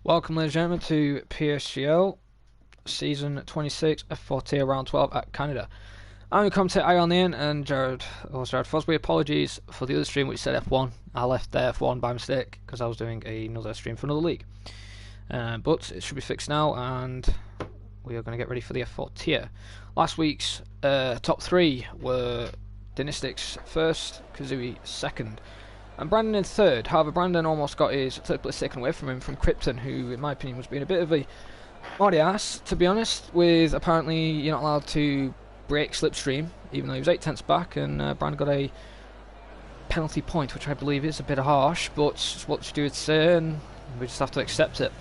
Welcome, ladies and gentlemen, to PSGL Season 26 F4 Tier Round 12 at Canada. I'm your commentator Ion Ian and Jared Fosbury. Apologies for the other stream which said F1. I left there F1 by mistake because I was doing another stream for another league. But it should be fixed now, and we are going to get ready for the F4 Tier. Last week's top three were Dynastics first, Kazooie second, and Brandon in third. However, Brandon almost got his third place taken away from him from Krypton, who in my opinion was being a bit of a naughty ass, to be honest, with apparently you're not allowed to break slipstream, even though he was 8/10 back, and Brandon got a penalty point, which I believe is a bit harsh, but it's what the stewards say and we just have to accept it.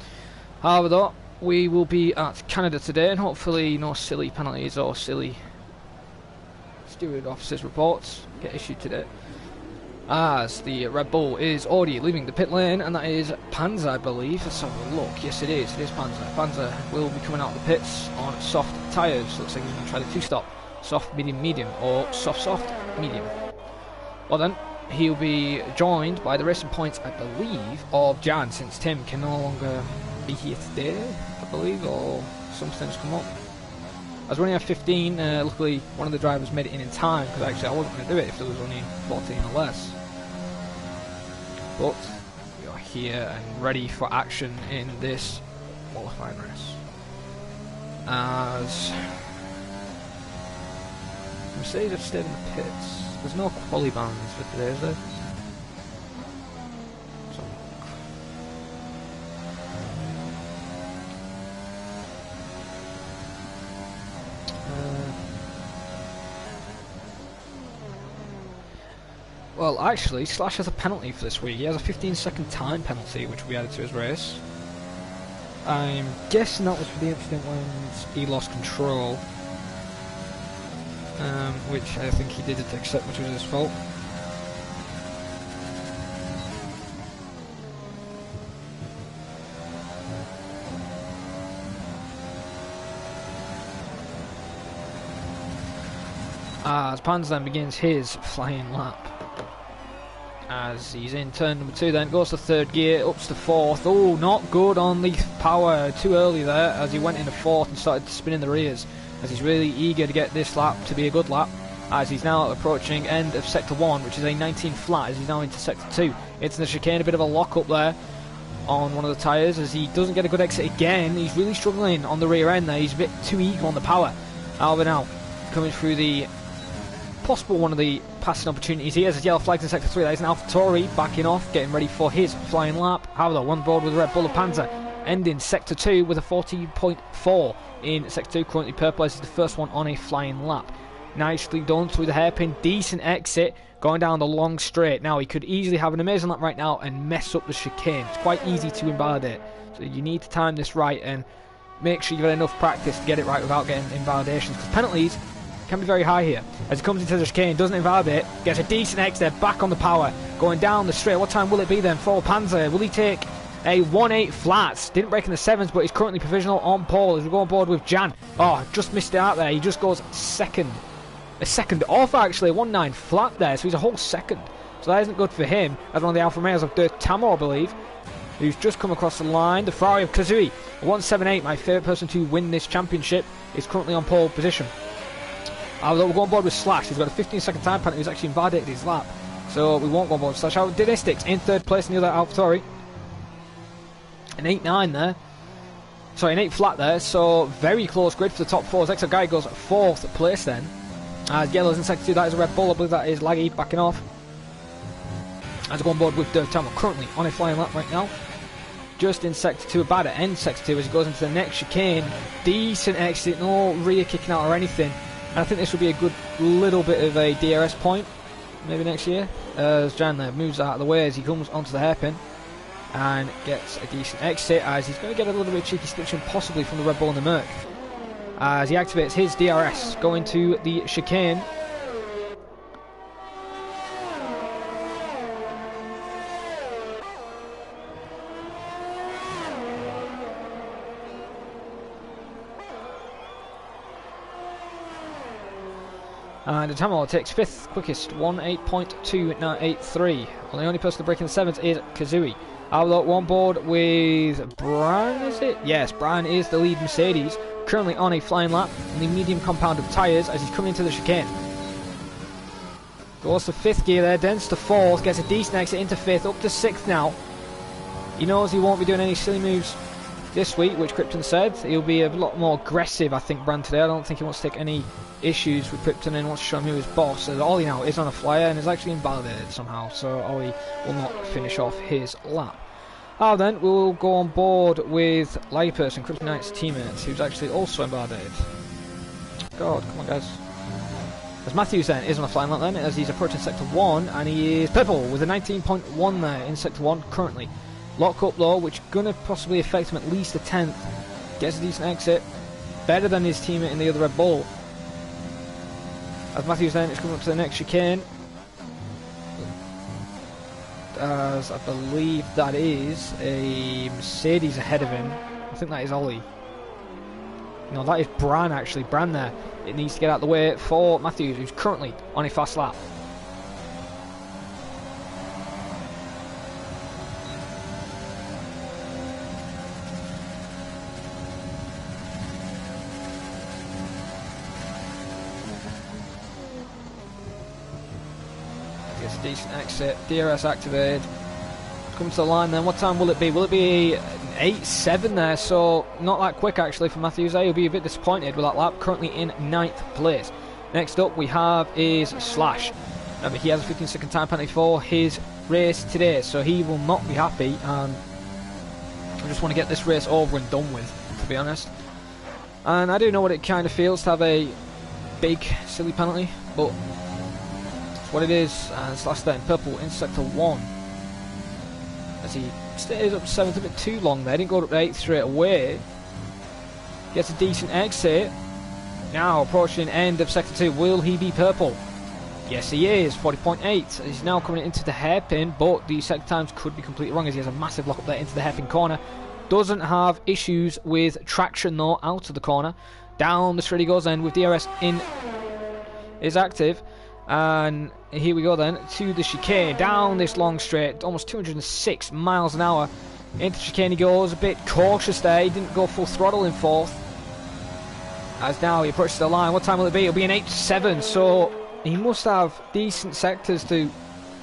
However though, we will be at Canada today, and hopefully no silly penalties or silly steward officers' reports get issued today, as the Red Bull is already leaving the pit lane, and that is Panzer, I believe. Let's have a look. Yes, it is Panzer. Panzer will be coming out of the pits on soft tyres. Looks like he's going to try the two-stop. Soft, medium, medium, or soft, medium. Well then, he'll be joined by the racing points, I believe, of Jan, since Tim can no longer be here today, I believe, or something's come up. As we only have 15, luckily one of the drivers made it in time, because actually I wasn't going to do it if there was only 14 or less. But we are here and ready for action in this qualifying race. As Mercedes have stayed in the pits. There's no quali bans for today, is there? Well, actually, Slash has a penalty for this week. He has a 15-second time penalty, which we added to his race. I'm guessing that was for the incident when he lost control, which I think he didn't accept, which was his fault. As Panzer then begins his flying lap. As he's in turn number 2, then goes to third gear, ups to fourth. Oh, not good on the power, too early there, as he went into fourth and started to spin in the rears, as he's really eager to get this lap to be a good lap, as he's now approaching end of sector 1, which is a 19 flat, as he's now into sector 2. Into the chicane, a bit of a lock up there on one of the tyres, as he doesn't get a good exit again. He's really struggling on the rear end there, he's a bit too eager on the power. However, now coming through the possible one of the passing opportunities here, as yellow flags in sector 3. That is an AlphaTauri backing off, getting ready for his flying lap. However, one board with the Red Bull of Panzer, ending sector 2 with a 14.4 in sector 2. Currently purple is the first one on a flying lap. Nicely done through the hairpin, decent exit, going down the long straight. Now he could easily have an amazing lap right now and mess up the chicane. It's quite easy to invalidate, so you need to time this right and make sure you've had enough practice to get it right without getting invalidations, because penalties can be very high here. As he comes into the chicane, doesn't invalidate, gets a decent exit back on the power, going down the straight. What time will it be then for Panzer? Will he take a 1.8 flats? Didn't break in the 7s, but he's currently provisional on pole as we go on board with Jan. Oh, just missed it out there. He just goes second. A second off, actually. A 1.9 flat there, so he's a whole second. So that isn't good for him, as one of the Alfa Romeos of Dirt Tamo, I believe, who's just come across the line. The Ferrari of Kazooie, 1.78, my favourite person to win this championship, is currently on pole position. We'll go on board with Slash. He's got a 15-second time penalty. He's actually invalidated his lap, so we won't go on board with Slash. Dynastics in third place in the other AlphaTauri. An 8.9 there. Sorry, an 8 flat there, so very close grid for the top 4. Exo Guy goes 4th place then. Yellow's in sector 2, that is a Red Bull. I believe that is Laggy backing off. As I go on board with Dirt Tamo, currently on a flying lap right now. Just in sector 2, about to end sector 2 as he goes into the next chicane. Decent exit, no rear kicking out or anything. And I think this will be a good little bit of a DRS point, maybe next year, as Jan there moves out of the way as he comes onto the hairpin and gets a decent exit, as he's going to get a little bit of cheeky stitching possibly from the Red Bull and the Merc, as he activates his DRS going to the chicane. And Tamo takes 5th quickest, 1.8.283. Well, the only person to break in the 7s is Kazooie. Our look, we're on board with Brian, is it? Yes, Brian is the lead Mercedes, currently on a flying lap in the medium compound of tyres as he's coming into the chicane. Goes to 5th gear there, dents to 4th, gets a decent exit into 5th, up to 6th now. He knows he won't be doing any silly moves this week, which Krypton said. He'll be a lot more aggressive, I think, Brand today. I don't think he wants to take any issues with Krypton and wants to show him who his boss. As Ollie now is on a flyer and is actually invalidated somehow, so Ollie will not finish off his lap. Then we'll go on board with Layperson, Kryptonite's teammate, who's actually also invalidated. God, come on guys. As Matthews then is on a flying lap then, as he's approaching Sector 1, and he is purple with a 19.1 there in Sector 1 currently. Lock up though, which gonna possibly affect him at least a 10th. Gets a decent exit. Better than his teammate in the other Red Bull. As Matthews then is coming up to the next chicane. As I believe that is a Mercedes ahead of him. I think that is Ollie. No, that is Bran actually. Bran there. It needs to get out of the way for Matthews, who's currently on a fast lap. Gets a decent exit. DRS activated. Come to the line then. What time will it be? Will it be 8.7 there? So not that quick actually for Matthews there. He'll be a bit disappointed with that lap. Currently in 9th place. Next up we have is Slash. Remember, he has a 15-second time penalty for his race today, so he will not be happy. And I just want to get this race over and done with, to be honest. And I do know what it kind of feels to have a big silly penalty, but it's what it is. And Slash there in purple in Sector 1. As he stays up 7th, a bit too long there, didn't go up to 8th straight away. Gets a decent exit. Now approaching end of Sector 2, will he be purple? Yes he is, 40.8. He's now coming into the hairpin, but the sector times could be completely wrong as he has a massive lock up there into the hairpin corner. Doesn't have issues with traction though, out of the corner. Down the straight he goes then with DRS in is active. And here we go then to the chicane, down this long straight, almost 206 miles an hour. Into the chicane he goes, a bit cautious there, he didn't go full throttle in 4th. As now he approaches the line, what time will it be? It'll be an 8.7, so he must have decent sectors to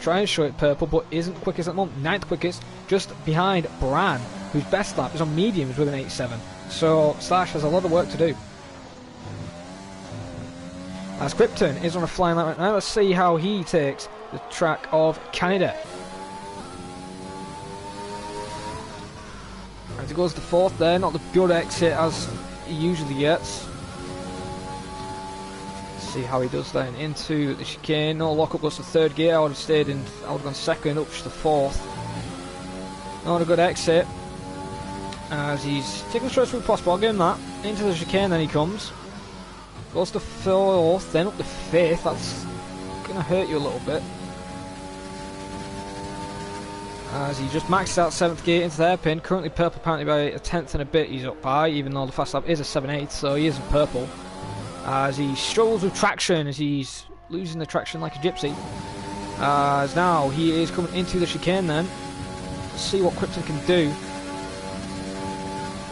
try and show it purple, but isn't quickest at the moment. 9th quickest, just behind Bran, whose best lap is on mediums with an 8.7. So Slash has a lot of work to do. As Krypton is on a flying lap right now, let's see how he takes the track of Canada. As he goes to 4th there, not the good exit as he usually gets. Let's see how he does then into the chicane. No lock up, goes to 3rd gear. I would have stayed in, I would have gone 2nd, up to 4th. Not a good exit. As he's taking the straight through possible, I'll give him that. Into the chicane then he comes. Goes to 4th, then up to 5th. That's going to hurt you a little bit. As he just maxes out 7th gear into the hairpin. Currently purple apparently by a 10th and a bit he's up by, even though the fast lap is a 7.8, so he isn't purple. As he struggles with traction, as he's losing the traction like a gypsy. As now he is coming into the chicane then. Let's see what Krypton can do.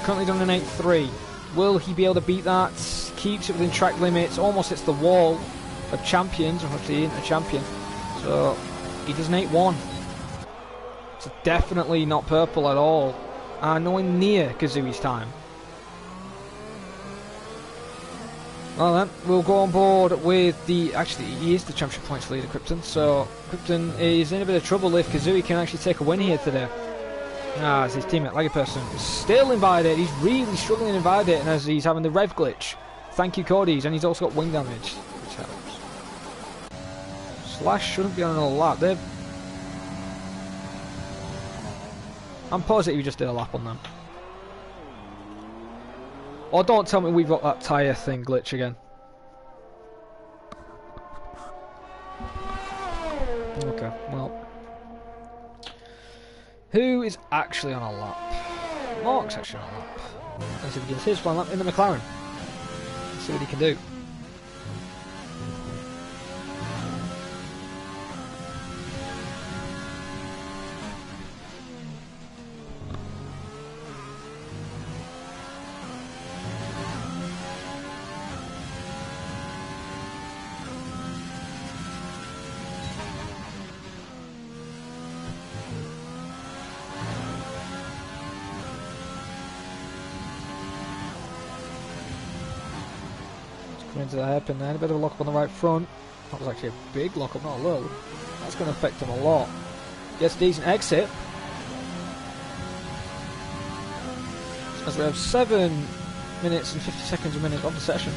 Currently done an 8.3. Will he be able to beat that? Keeps it within track limits, almost hits the wall of champions, or actually isn't a champion. So he does an 8.1. It's definitely not purple at all. And nowhere near Kazui's time. Well then, we'll go on board with the... Actually, he is the championship points leader, Krypton. So Krypton is in a bit of trouble if Kazui can actually take a win here today. As his teammate, Lagerperson, is still invalidated. He's really struggling in invalidating as he's having the rev glitch. Thank you, Cody's, and he's also got wing damage, which helps. Slash shouldn't be on another lap. I'm positive we just did a lap on them. Or don't tell me we've got that tyre thing glitch again. Okay, well. Who is actually on a lap? Mark's actually on a lap. As he begins his one lap in the McLaren. Let's see what he can do. into the hairpin there. A bit of a lock-up on the right front. That was actually a big lock-up, not a little. That's going to affect him a lot. Gets a decent exit. As we have 7 minutes and 50 seconds remaining of the session.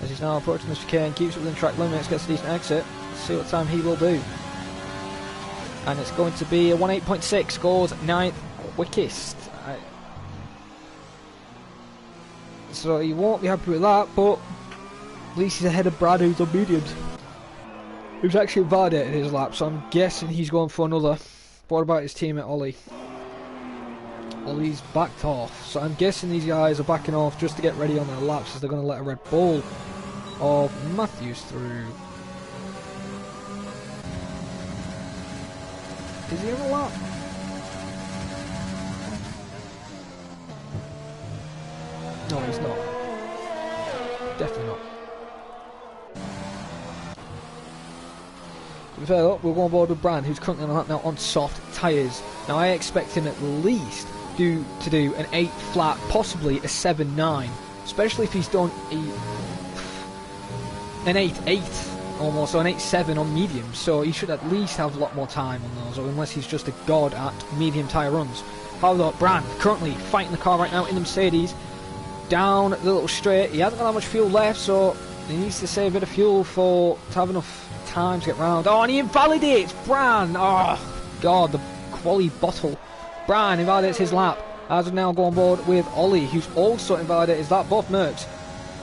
As he's now approaching the chicane, keeps it within track limits, gets a decent exit. Let's see what time he will do. And it's going to be a 1.8.6, scores 9th quickest. So he won't be happy with that, but at least he's ahead of Brad, who's on mediums. Who's actually validated his lap, so I'm guessing he's going for another. What about his teammate Ollie? Ollie's backed off, so I'm guessing these guys are backing off just to get ready on their laps, as they're going to let a Red Bull of Matthews through. Is he on a lap? No, he's not. Definitely not. To be fair though, we'll go on board with Brand, who's currently on a lap now on soft tyres. Now I expect him at least to do an 8 flat, possibly a 7.9, especially if he's done an 8.8 almost, or an 8.7 on medium, so he should at least have a lot more time on those, or unless he's just a god at medium tyre runs. However, Brand currently fighting the car right now in the Mercedes, down the little straight. He hasn't got that much fuel left, so he needs to save a bit of fuel to have enough time to get round. Oh, and he invalidates Brand! Oh, God, the quality bottle. Brand invalidates his lap, as we now go on board with Ollie, who's also invalidated his lap. Both Mercs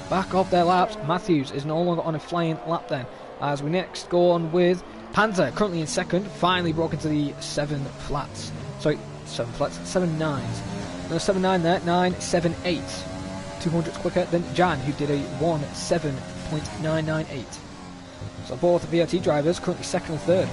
back off their laps. Matthews is no longer on a flying lap then. As we next go on with Panzer, currently in second, finally broke into the 7 flats. Sorry, 7 flats, 7 nines. No, 7.9 there, 9.78. 200 quicker than Jan, who did a 1.7.998. So both VRT drivers currently second and third.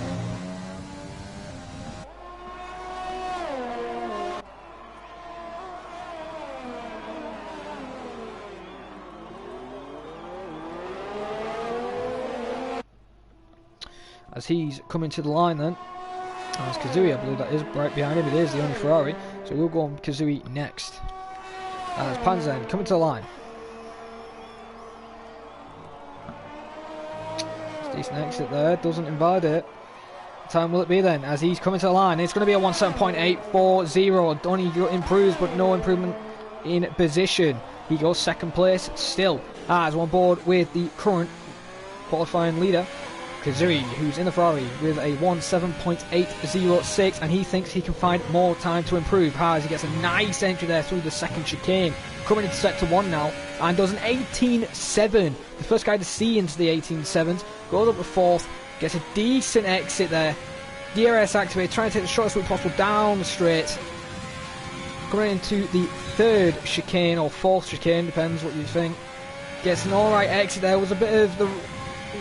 As he's coming to the line then, as Kazooie, I believe that is right behind him. It is the only Ferrari, so we'll go on Kazooie next. As Panzer coming to the line. Decent exit there, doesn't invalidate. What time will it be then? As he's coming to the line, it's going to be a 1.7.840. Donny improves, but no improvement in position. He goes second place still, as on board with the current qualifying leader, Kazooie, who's in the Ferrari with a 1.7.806, and he thinks he can find more time to improve. As he gets a nice entry there through the second chicane, coming into sector 1 now, and does an 18.7. The first guy to see into the 18.7s, goes up to 4th, gets a decent exit there. DRS activated, trying to take the shortest route possible down the straight. Coming into the 3rd chicane, or 4th chicane, depends what you think. Gets an alright exit there, was a bit of the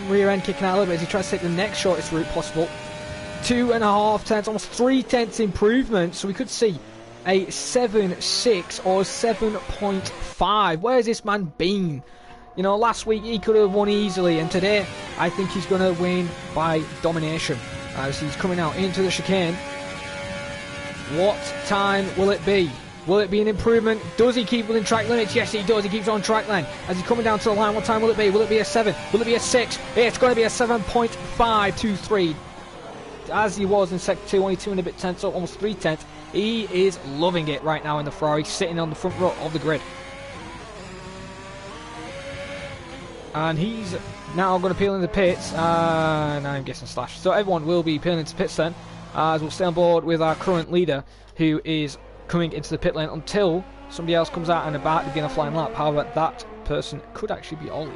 rear end kicking out a little bit as he tries to take the next shortest route possible. 2.5 tenths, almost 3 tenths improvement, so we could see a 7.6 or 7.5. Where's this man been? You know, last week he could have won easily, and today I think he's going to win by domination as he's coming out into the chicane. What time will it be? Will it be an improvement? Does he keep within track limits? Yes, he does. He keeps on track line. As he's coming down to the line, what time will it be? Will it be a 7? Will it be a 6? It's going to be a 7.523. As he was in sector 2, only 2 and a bit tenths, so almost 3 tenths. He is loving it right now in the Ferrari, sitting on the front row of the grid. And he's now going to peel in the pits, and I'm guessing slash. So everyone will be peeling into pits then, as we'll stay on board with our current leader, who is coming into the pit lane until somebody else comes out and about to begin a flying lap. However, that person could actually be Ollie.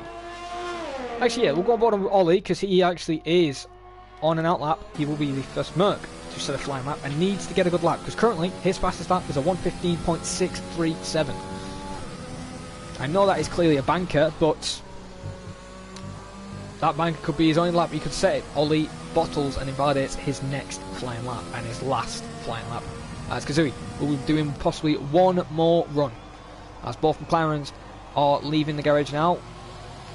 Actually, yeah, we'll go on board with Ollie because he actually is on an out lap. He will be the first Merc to set a flying lap and needs to get a good lap because currently his fastest lap is a 1:15.637. I know that is clearly a banker, but that banker could be his only lap. He could set it. Ollie bottles and invalidates his next flying lap and his last flying lap. As Kazooie will be doing possibly one more run, as both McLarens are leaving the garage now,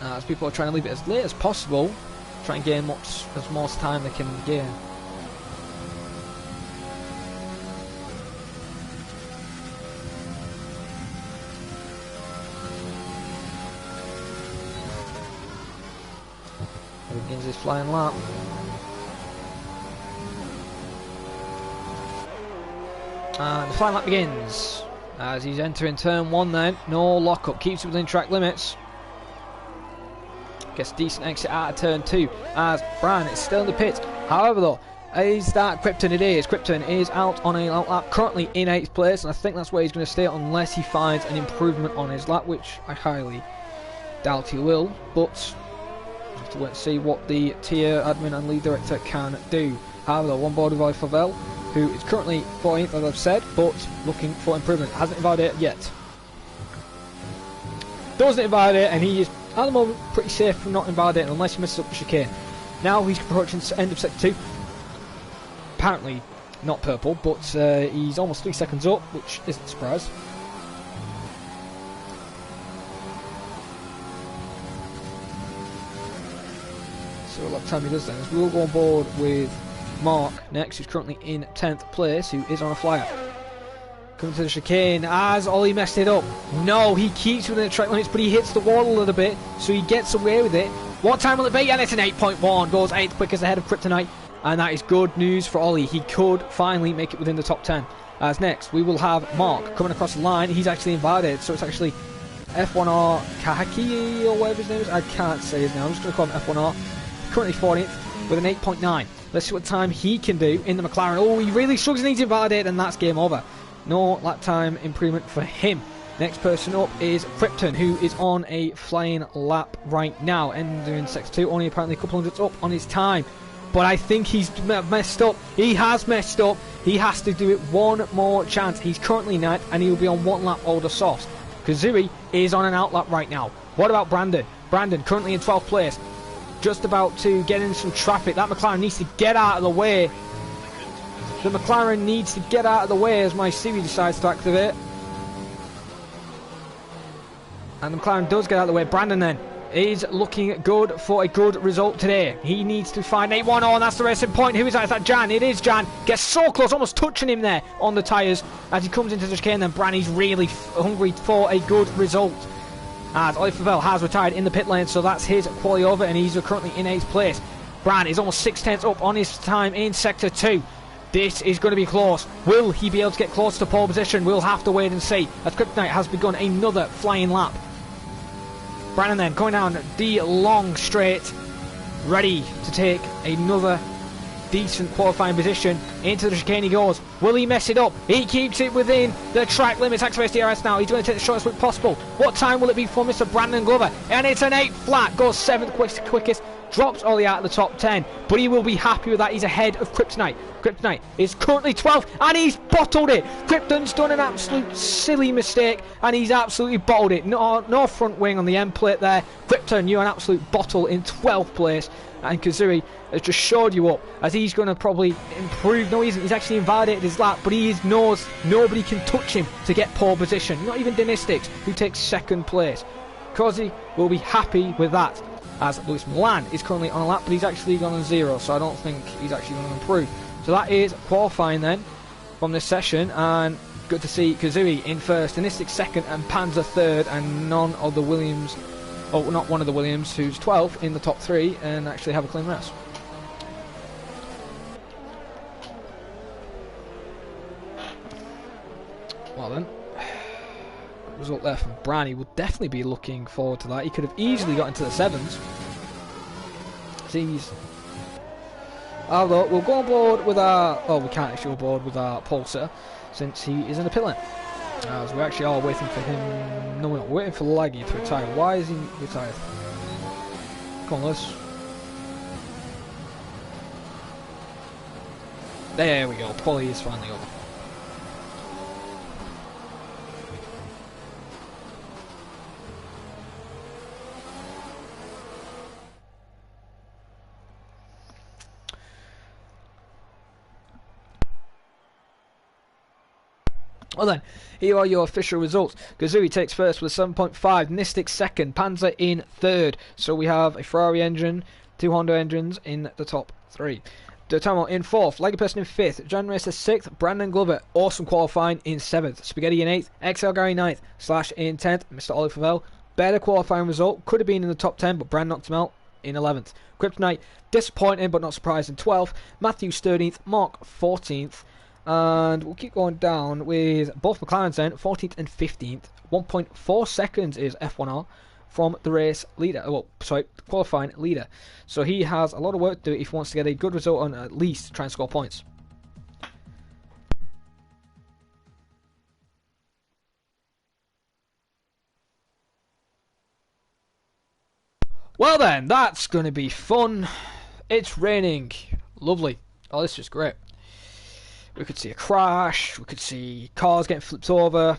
as people are trying to leave it as late as possible, try and gain as much time they can gain. He begins his flying lap. And the flying lap begins as he's entering turn 1 then. No lockup, keeps it within track limits. Gets a decent exit out of turn 2 as Bran is still in the pits. However though, is that Krypton? It is. Krypton is out on a lap, currently in 8th place, and I think that's where he's going to stay unless he finds an improvement on his lap, which I highly doubt he will, but we'll have to wait and see what the tier admin and lead director can do. However though, on board with Ollie Favell, who is currently 14th as I've said, but looking for improvement. Hasn't invalidated yet. Doesn't invalidate, and he is at the moment pretty safe from not invalidating unless he messes up the chicane. Now he's approaching the end of sector 2. Apparently not purple, but he's almost 3 seconds up, which isn't a surprise. So what time he does then is we'll go on board with Mark next, who's currently in 10th place, who is on a flyer. Coming to the chicane as Ollie messed it up. No, he keeps within the track limits, but he hits the wall a little bit, so he gets away with it. What time will it be? And it's an 8.1, goes 8th quickest ahead of Kryptonite. And that is good news for Ollie. He could finally make it within the top 10. As next, we will have Mark coming across the line. He's actually invalidated, so it's actually F1R Kahaki or whatever his name is. I can't say his name. I'm just going to call him F1R. Currently 14th with an 8.9. Let's see what time he can do in the McLaren. Oh, he really struggles and he's invalidated, and that's game over. No lap time improvement for him. Next person up is Krypton, who is on a flying lap right now. Entering sector 2, only apparently a couple hundredths up on his time. But I think he's messed up. He has messed up. He has to do it one more chance. He's currently 9th and he'll be on 1 lap older softs. Kazooie is on an outlap right now. What about Brandon? Brandon currently in 12th place. Just about to get in some traffic. That McLaren needs to get out of the way. The McLaren needs to get out of the way as my Siri decides to activate. And the McLaren does get out of the way. Brandon then is looking good for a good result today. He needs to find 8-1. Oh, and that's the racing point. Who is that? Is that Jan? It is Jan. Gets so close, almost touching him there on the tyres as he comes into the chicane. Then Branny's really hungry for a good result. As Ollie Favell has retired in the pit lane, so that's his quali over, and he's currently in 8th place. Bran is almost 6/10 up on his time in sector 2. This is going to be close. Will he be able to get close to pole position? We'll have to wait and see, as Kryptonite has begun another flying lap. Brandon then going down the long straight, ready to take another decent qualifying position. Into the chicane he goes. Will he mess it up? He keeps it within the track limits. Activates DRS now. He's going to take the shortest route possible. What time will it be for Mr. Brandon Glover? And it's an 8 flat. Goes 7th quickest. Drops Ollie out of the top 10. But he will be happy with that. He's ahead of Kryptonite. Kryptonite is currently 12th and he's bottled it. Krypton's done an absolute silly mistake and he's absolutely bottled it. No front wing on the end plate there. Krypton, you're an absolute bottle in 12th place. And Kazooie has just showed you up as he's going to probably improve. No, he isn't. He's actually invalidated his lap, but he knows nobody can touch him to get pole position. Not even Dynastics, who takes 2nd place. Cozy will be happy with that, as Lewis Milan is currently on a lap, but he's actually gone on 0, so I don't think he's actually going to improve. So that is qualifying then from this session, and good to see Kazooie in 1st, Dynastics 2nd, and Panzer 3rd, and none of the Williams. Oh, not one of the Williams, who's 12th in the top 3 and actually have a clean race. Well then, good result there from Bran. He will definitely be looking forward to that. He could have easily got into the 7s. Seems. Although we'll go on board with our. Oh, we can't actually go on board with our Pulsar since he is in the pit lane. As we actually are waiting for him. No, we're not. We're waiting for Laggy to retire. Why is he retired? Come on, Lewis. There we go. Polly is finally over. Well then, here are your official results. Kazooie takes 1st with a 7.5, Mystics 2nd, Panzer in 3rd. So we have a Ferrari engine, 2 Honda engines in the top 3. Dotamo in 4th, Lego Person in 5th, John Racer 6th, Brandon Glover, awesome qualifying in 7th, Spaghetti in 8th, XL Gary 9th, Slash in 10th, Mr. Ollie Favell, better qualifying result, could have been in the top 10 but Brand knocked him out. in 11th. Kryptonite, disappointing but not surprising, 12th. Matthew 13th, Mark 14th. And we'll keep going down with both McLarens then, 14th and 15th. 1.4 seconds is F1R from the race leader, well, sorry, qualifying leader. So he has a lot of work to do if he wants to get a good result and at least try and score points. Well then, that's going to be fun. It's raining. Lovely. Oh, this is great. We could see a crash. We could see cars getting flipped over.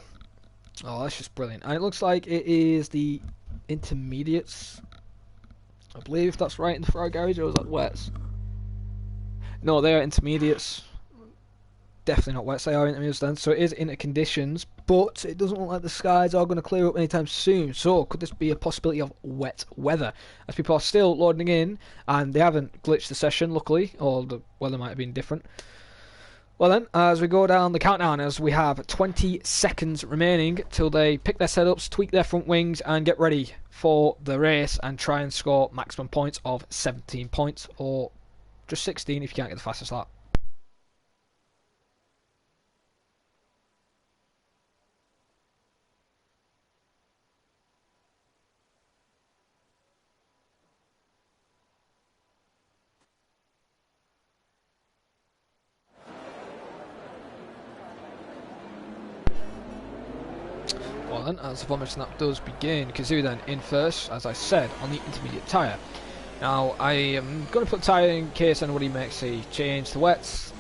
Oh, that's just brilliant. And it looks like it is the intermediates. I believe that's right in the Ferrari garage, or is that wets? No, they are intermediates. Definitely not wets, they are intermediates then. So it is inter conditions, but it doesn't look like the skies are going to clear up anytime soon. So could this be a possibility of wet weather? As people are still loading in, and they haven't glitched the session, luckily, or the weather might have been different. Well then, as we go down the countdown, as we have 20 seconds remaining till they pick their setups, tweak their front wings, and get ready for the race and try and score maximum points of 17 points, or just 16 if you can't get the fastest lap. Well then, as the formation lap does begin, Kazoo then in first, as I said, on the intermediate tyre. Now, I am going to put tyre in case anybody makes a change to wets.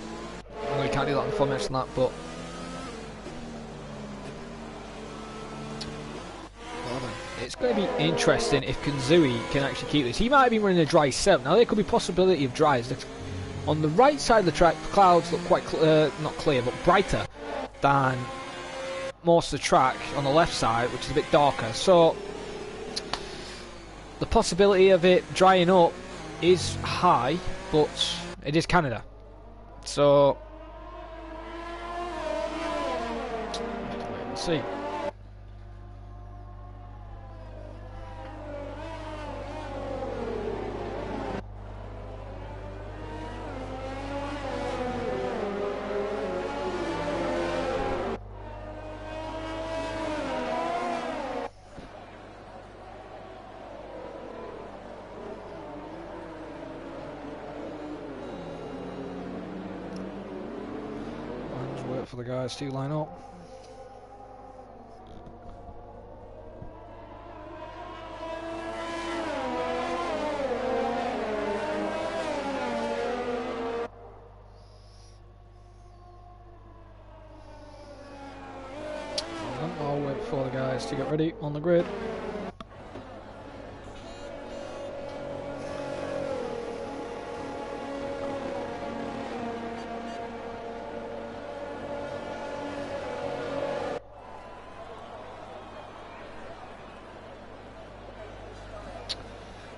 I know you can't do that on the formation lap, but... Well then, it's going to be interesting if Kanzui can actually keep this. He might have been running a dry setup. Now, there could be possibility of dries. On the right side of the track, the clouds look quite, not clear, but brighter than most of the track on the left side, which is a bit darker. So the possibility of it drying up is high, but it is Canada, so let's see. For the guys to line up. I'll wait for the guys to get ready on the grid.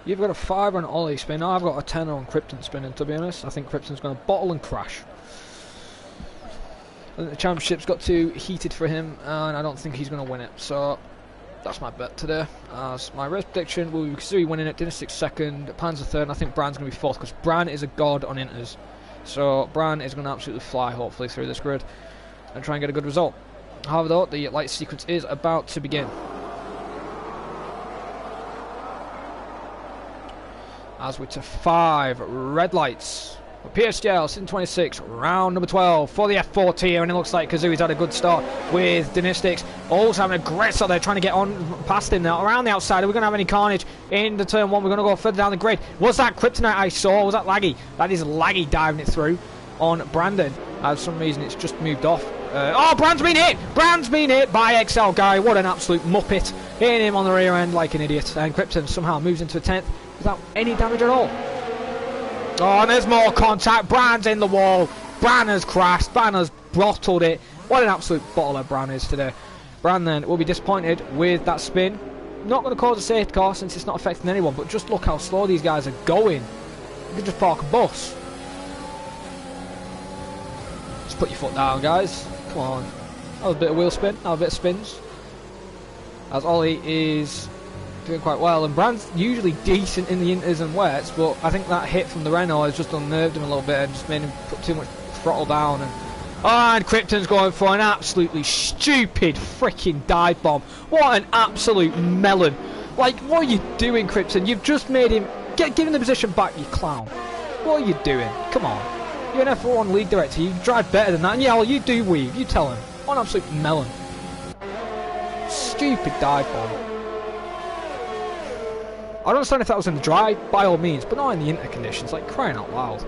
You've got a 5 on Ollie spin. I've got a 10 on Krypton spinning, to be honest. I think Krypton's going to bottle and crash. I think the championship's got too heated for him, and I don't think he's going to win it. So that's my bet today. As my race prediction will be Kazooie winning it, Dynastic second, Panzer third, and I think Bran's going to be fourth, because Bran is a god on inters. So Bran is going to absolutely fly, hopefully, through this grid and try and get a good result. However, though, the light sequence is about to begin. As we're to 5 red lights. PSGL, season 26, round number 12 for the F4 tier, and it looks like Kazooie's had a good start with Dynastics. Also having a great start there, trying to get on past him now. Around the outside, are we going to have any carnage in the turn 1? We're going to go further down the grid. Was that Kryptonite I saw? Was that Laggy? That is Laggy diving it through on Brandon. For some reason, it's just moved off. Oh, Brand's been hit! Brand's been hit by XL Guy. What an absolute muppet. Hitting him on the rear end like an idiot. And Krypton somehow moves into a 10th without any damage at all. Oh, and there's more contact. Bran's in the wall. Bran has crashed. Bran has bottled it. What an absolute bottler Bran is today. Bran then will be disappointed with that spin. Not going to cause a safety car since it's not affecting anyone, but just look how slow these guys are going. You could just park a bus. Just put your foot down, guys. Come on. Have a bit of wheel spin. Have a bit of spins. As Ollie is doing quite well, and Brand's usually decent in the inters and wets, but I think that hit from the Renault has just unnerved him a little bit and just made him put too much throttle down. And Krypton's going for an absolutely stupid freaking dive bomb. What an absolute melon. Like, what are you doing, Krypton? You've just made him... Get in the position back, you clown. What are you doing? Come on. You're an F1 league director. You drive better than that. And yeah, well, you do weave. You tell him. What an absolute melon. Stupid dive bomb. I don't understand if that was in the dry, by all means, but not in the inter conditions. Like, crying out loud.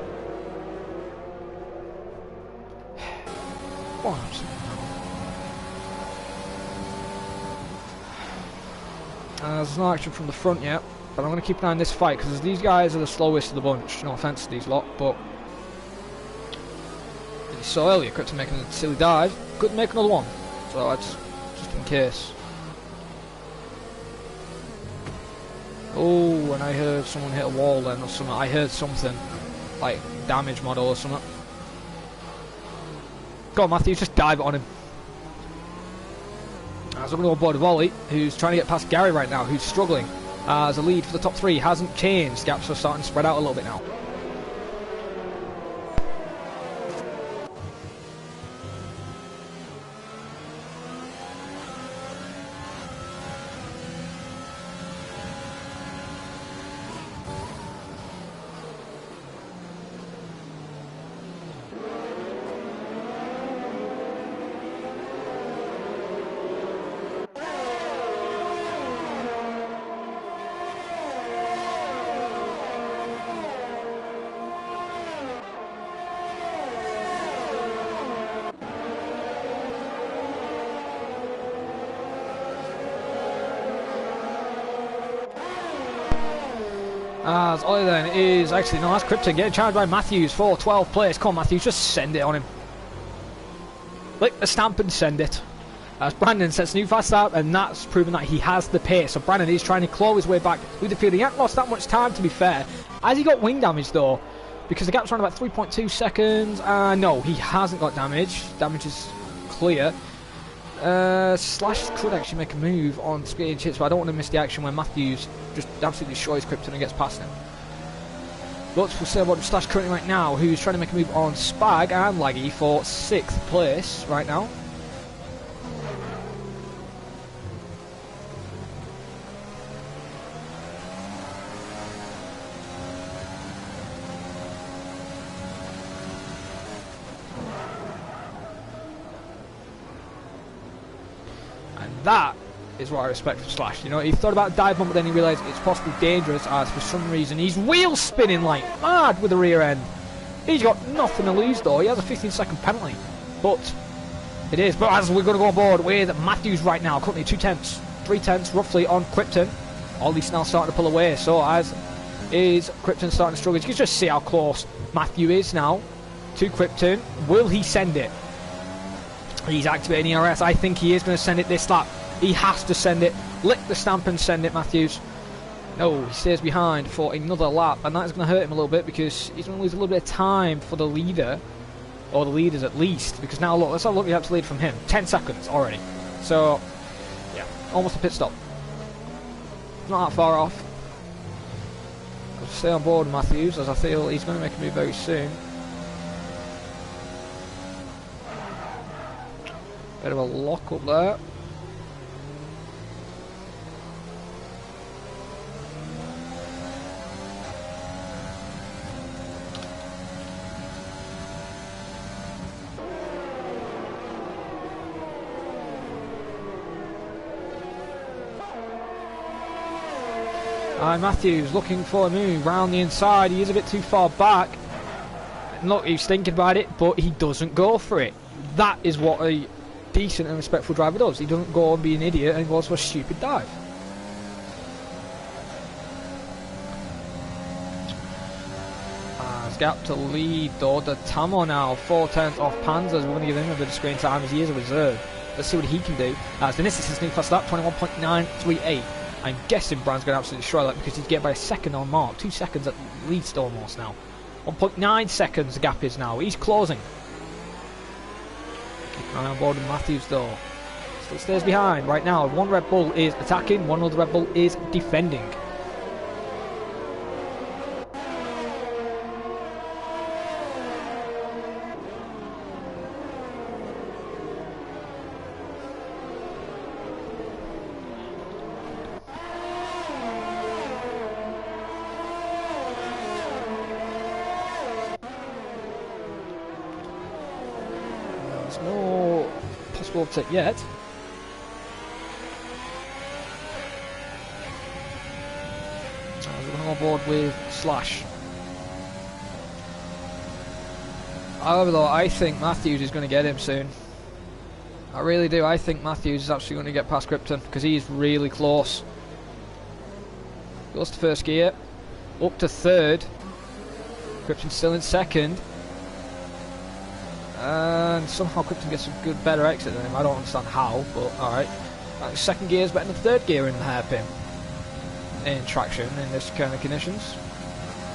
What an absolute melon. There's no action from the front yet, but I'm going to keep an eye on this fight because these guys are the slowest of the bunch. No offense to these lot, but you saw earlier, Krypton making a silly dive. Couldn't make another one, so I just in case. Oh, and I heard someone hit a wall then or something. I heard something like damage model or something. Go on, Matthew, just dive on him. As I'm going to go on board Volley, who's trying to get past Gary right now, who's struggling. As the lead for the top three hasn't changed. Gaps are starting to spread out a little bit now. As Ollie then is actually, no, that's Krypton getting charged by Matthews for 12th place. Come on, Matthews, just send it on him. Lick the stamp and send it. As Brandon sets a new fast start, and that's proven that he has the pace. So Brandon is trying to claw his way back through the field. He hasn't lost that much time, to be fair. Has he got wing damage though? Because the gap's around about 3.2 seconds. No, he hasn't got damage. Damage is clear. Slash could actually make a move on speed and chips, but I don't want to miss the action where Matthews just absolutely destroys Krypton and gets past him. But we'll say about Slash currently right now, who's trying to make a move on Spag and Laggy for 6th place right now. That is what I respect from Slash. You know, he thought about dive bomb, but then he realised it's possibly dangerous as for some reason he's wheel spinning like mad with the rear end. He's got nothing to lose though. He has a 15-second penalty. But it is. But as we're going to go on board with Matthews right now, currently 2/10, 3/10 roughly on Krypton. Ollie's now starting to pull away. So as is Krypton starting to struggle. You can just see how close Matthew is now to Krypton. Will he send it? He's activating ERS. I think he is going to send it this lap. He has to send it. Lick the stamp and send it, Matthews. No, he stays behind for another lap, and that is going to hurt him a little bit because he's going to lose a little bit of time for the leader, or the leaders at least. Because now look, let's have a look at the lead from him. 10 seconds already. So, yeah, almost a pit stop. Not that far off. I'll stay on board Matthews as I feel he's going to make a move very soon. Bit of a lock up there. And Matthews looking for a move round the inside. He is a bit too far back. And look, he's thinking about it, but he doesn't go for it. That is what a decent and respectful driver does. He doesn't go and be an idiot and goes for a stupid dive. As gap to lead though, the Tamo now 4/10 off Panzers. We're going to give him a bit of screen time as he is a reserve. Let's see what he can do. As Vinicius is new fast lap, 21.938. I'm guessing Brown's going to absolutely destroy that because he's getting by a second on mark. 2 seconds at least almost now. 1.9 seconds the gap is now. He's closing. Keep an eye on board with Matthews though. Still stays behind right now. One Red Bull is attacking, one other Red Bull is defending. There's no possible upset yet. On board with Slash. However though, I think Matthews is going to get him soon. I really do. I think Matthews is actually going to get past Krypton because he's really close. Goes to first gear, up to third. Krypton's still in second. And somehow Krypton gets a good, better exit than him. I don't understand how, but alright. Second gear is better than third gear in the hairpin. In traction in this kind of conditions.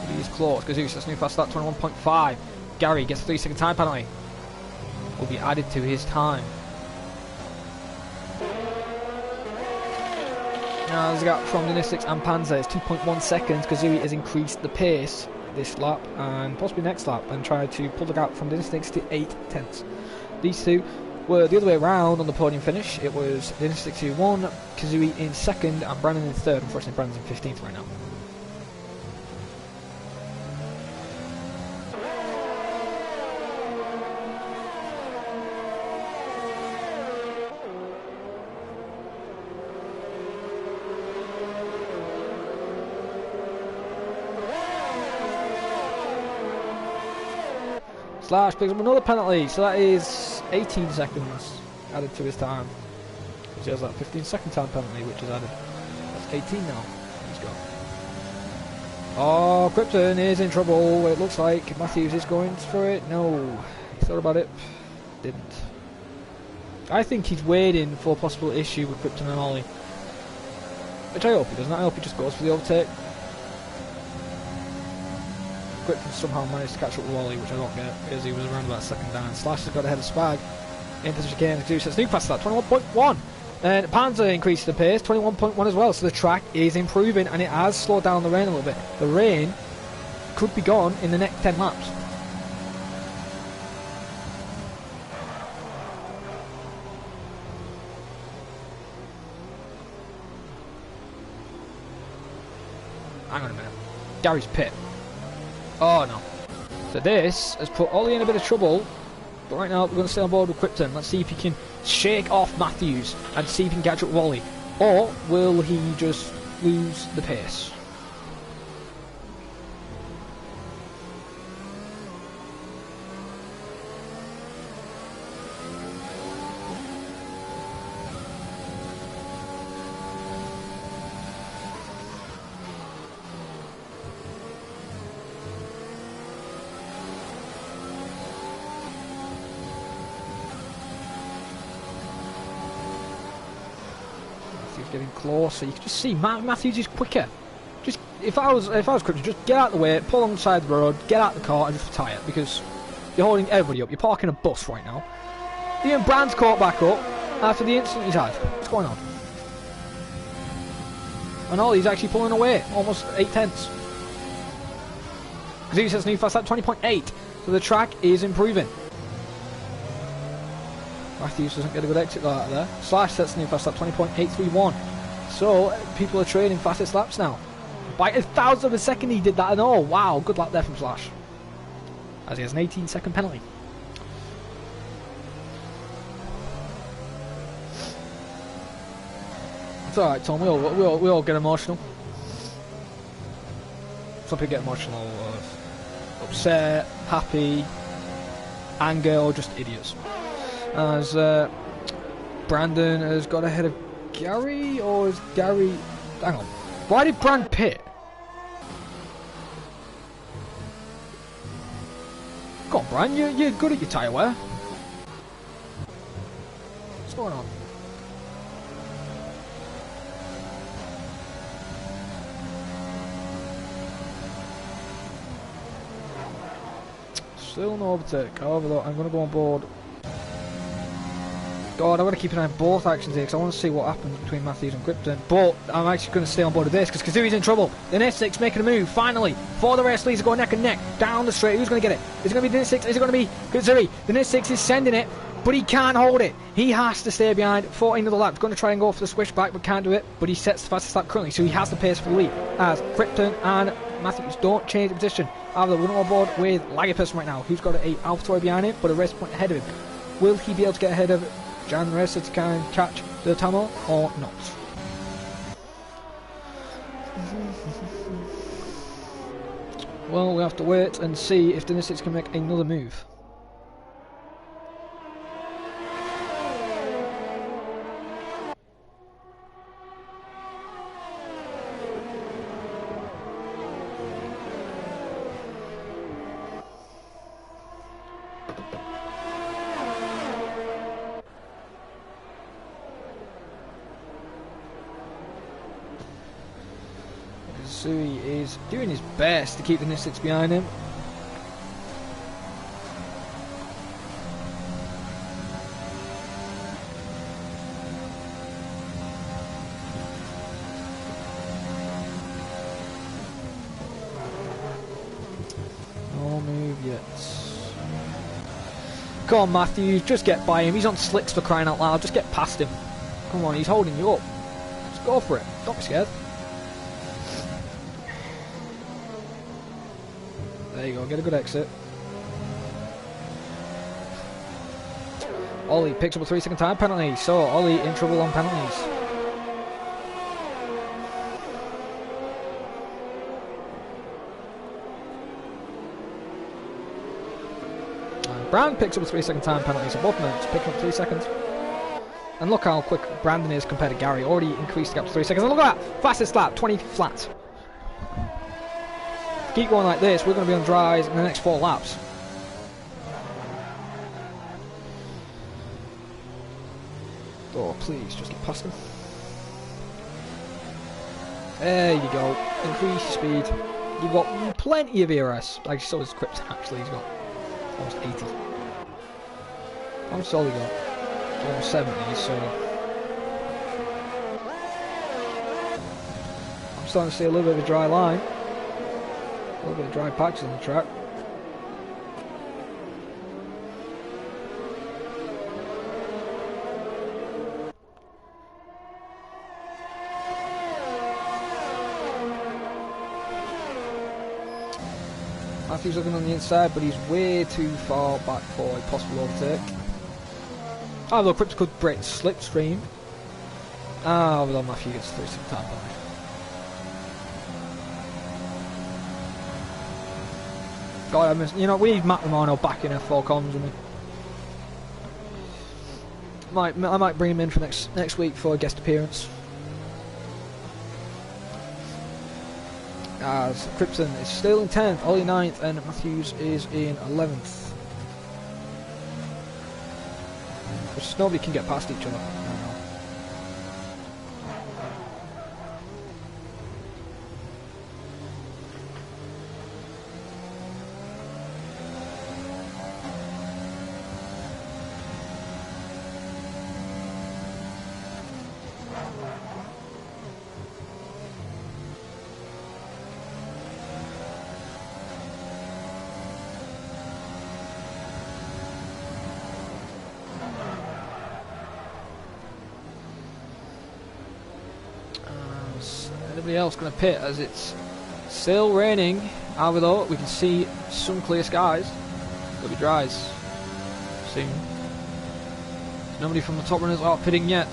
But he's close because he's new fast start 21.5. Gary gets a 3-second time penalty. Will be added to his time. Now there's a gap from Dinistics and Panzer. It's 2.1 seconds. Kazooie has increased the pace this lap and possibly next lap and tried to pull the gap from Dinistics to 8 tenths. These two were the other way around on the podium finish. It was Dinistics who won, Kazooie in second, and Brandon in third. Unfortunately, Brandon's in 15th right now. Slash picks up another penalty, so that is 18 seconds added to his time. Because he has that 15-second time penalty, which is added. That's 18 now. He's gone. Oh, Krypton is in trouble. It looks like Matthews is going for it. No, he thought about it. Didn't. I think he's waiting for a possible issue with Krypton and Ollie. Which I hope he doesn't. I hope he just goes for the overtake. Krypton somehow managed to catch up with Wally, which I don't get, because he was around about second down. Slash has got ahead of Spag. Into the chicane, it's new past that, 21.1. And Panzer increased the pace, 21.1 as well, so the track is improving, and it has slowed down the rain a little bit. The rain could be gone in the next 10 laps. Hang on a minute. Gary's pit. Oh no. So this has put Ollie in a bit of trouble. But right now we're going to stay on board with Krypton. Let's see if he can shake off Matthews and see if he can catch up with Ollie. Or will he just lose the pace? Getting closer. You can just see Matthews is quicker. Just if I was Krypton, just get out of the way, pull alongside the road, get out the car, and just retire because you're holding everybody up. You're parking a bus right now. Even Brand's caught back up after the incident he's had. What's going on? And Ollie's actually pulling away, almost 8 tenths. Because he says new fast lap 20.8, so the track is improving. Matthews doesn't get a good exit out of there. Slash sets the new fast lap 20.831. So people are trading fastest laps now. By 1,000th of a second he did that, and oh wow, good lap there from Slash. As he has an 18-second penalty. It's alright, Tom, we all get emotional. Some people get emotional, upset, happy, anger, or just idiots. As Brandon has got ahead of Gary, or is Gary... Hang on. Why did Brand pit? Go on, Brand, you're good at your tyre wear. What's going on? Still no overtake. However, though, I'm going to go on board God, I want to keep an eye on both actions here because I want to see what happens between Matthews and Krypton. But I'm actually going to stay on board with this because Kazui's in trouble. The N6 making a move, finally, for the race leads to go neck and neck, down the straight. Who's going to get it? Is it going to be the N6? Is it going to be Kazui? The N6 is sending it, but he can't hold it. He has to stay behind. 14 of the lap. Going to try and go for the switchback, but can't do it. But he sets the fastest lap currently, so he has the pace for the lead. As Krypton and Matthews don't change the position. However, we're not on board with Lagerperson right now, who's got an AlphaTauri behind him, but a race point ahead of him. Will he be able to get ahead of Jan and the rest to kind of catch the Tamil or not? Well, we have to wait and see if the N6 can make another move. Sui is doing his best to keep the N6 behind him. No move yet. Come on, Matthews, just get by him. He's on slicks for crying out loud. Just get past him. Come on, he's holding you up. Just go for it. Don't be scared. There you go, get a good exit. Ollie picks up a 3-second time penalty, so Ollie in trouble on penalties. And Brand picks up a 3-second time penalty, so both men picking up 3 seconds. And look how quick Brandon is compared to Gary, already increased the gap to 3 seconds. And look at that, fastest lap, 20 flat. Keep going like this, we're going to be on dries in the next 4 laps. Oh, please, just get past him. There you go. Increase your speed. You've got plenty of ERS. Like, so is Krypton, actually. He's got almost 80. How much all he got? Almost 70, so... I'm starting to see a little bit of a dry line. A little bit of dry patches on the track. Matthews looking on the inside, but he's way too far back for a possible overtake. Although Krypton could break slipstream. Although Matthew gets through some time penalty. God, I miss, you know, we need Matt Romano back in F4 comms, and I might bring him in for next week for a guest appearance. As Krypton is still in 10th, Ollie 9th, and Matthews is in 11th. Just nobody can get past each other. Anybody else going to pit as it's still raining? However, though, we can see some clear skies. It'll be dries soon. Nobody from the top runners are pitting yet.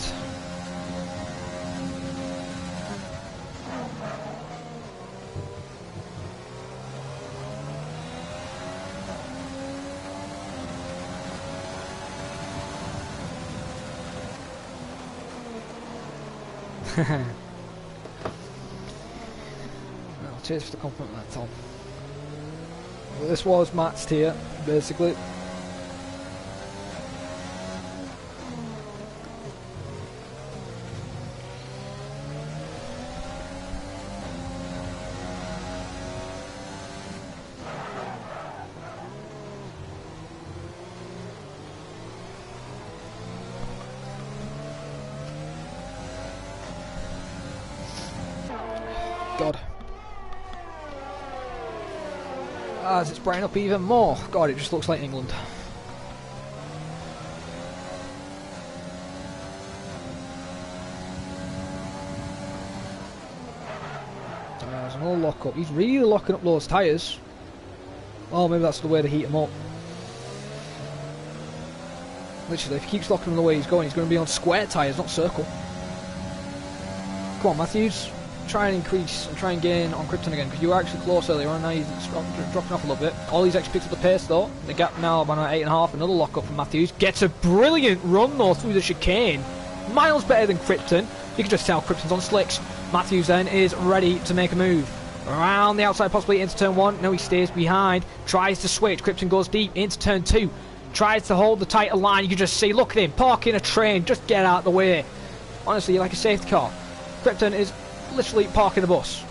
Cheers for the compliment there, Tom. Well, this was Matt's tier, basically. God. As it's brightening up even more. God, it just looks like England. There's another lock up. He's really locking up those tyres. Oh, maybe that's the way to heat them up. Literally, if he keeps locking them the way he's going to be on square tyres, not circle. Come on, Matthews. Try and increase and try and gain on Krypton again, because you were actually close earlier on. Now he's dropping off a little bit. All these actually picks up the pace though. The gap now about 8.5. Another lock up from Matthews. Gets a brilliant run though through the chicane. Miles better than Krypton. You can just tell Krypton's on slicks. Matthews then is ready to make a move. Around the outside, possibly into turn 1. No, he stays behind. Tries to switch. Krypton goes deep into turn 2. Tries to hold the tighter line. You can just see, look at him, parking a train. Just get out of the way. Honestly, you're like a safety car. Krypton is literally parking a bus.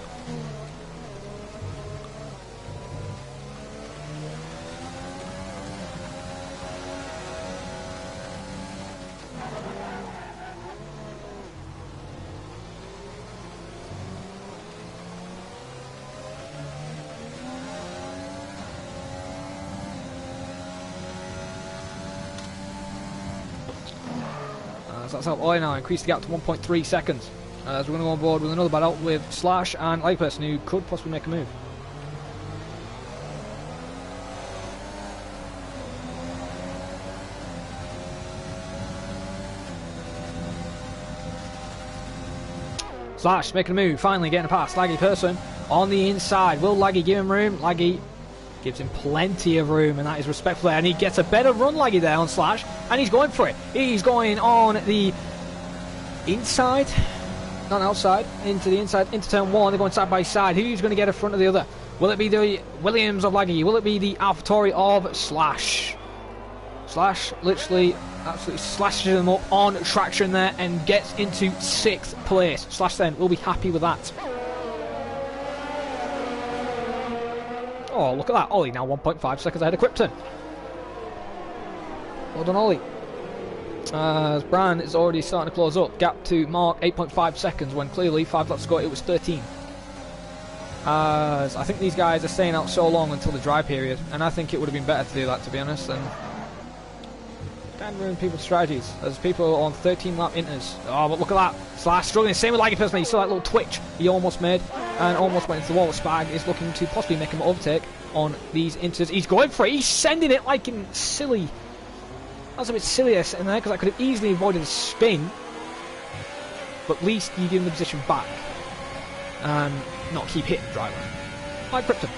So that's out now, increase the gap to 1.3 seconds. As we're going to go on board with another battle with Slash and Lightperson, who could possibly make a move. Slash making a move, finally getting past Laggy Person on the inside. Will Laggy give him room? Laggy gives him plenty of room, and that is respectful. And he gets a better run, Laggy, there on Slash, and he's going for it. He's going on the inside. Not outside, into the inside, into turn 1, they're going side by side. Who's going to get in front of the other? Will it be the Williams of Laggy? Will it be the AlphaTauri of Slash? Slash literally absolutely slashes them up on traction there and gets into 6th place. Slash then will be happy with that. Oh, look at that. Ollie now 1.5 seconds ahead of Krypton. Well done, Ollie. As Bran is already starting to close up. Gap to mark 8.5 seconds when clearly 5 laps ago it was 13. As I think these guys are staying out so long until the dry period, and I think it would have been better to do that, to be honest, and kind of ruin people's strategies. As people on 13 lap inters. Oh, but look at that. Slash struggling. Same with Laggy Person. You saw that little twitch he almost made and almost went into the wall. Spag is looking to possibly make him overtake on these inters. He's going for it. He's sending it like in silly. That's a bit silly in there, because I could have easily avoided the spin, but at least you give him the position back and not keep hitting the driver like Krypton.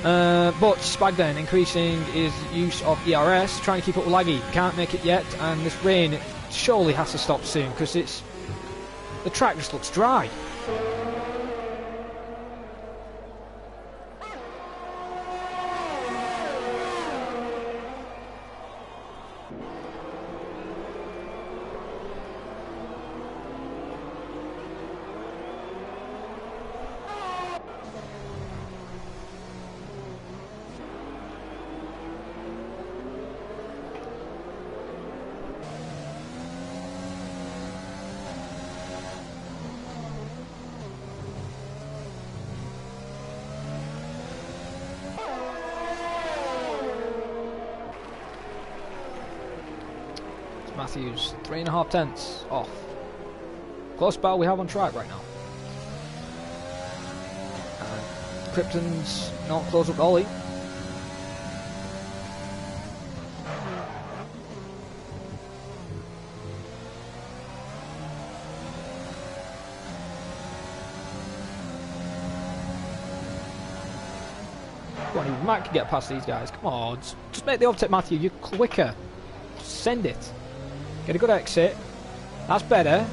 But Spag then increasing his use of ERS, trying to keep up with Laggy. Can't make it yet, and this rain surely has to stop soon, because the track just looks dry. Matthews, 3.5 tenths off. Close battle we have on track right now. And Krypton's not close up Ollie. Come on, you might get past these guys. Come on, just make the overtake, Matthew. You're quicker. Send it. Get a good exit. That's better.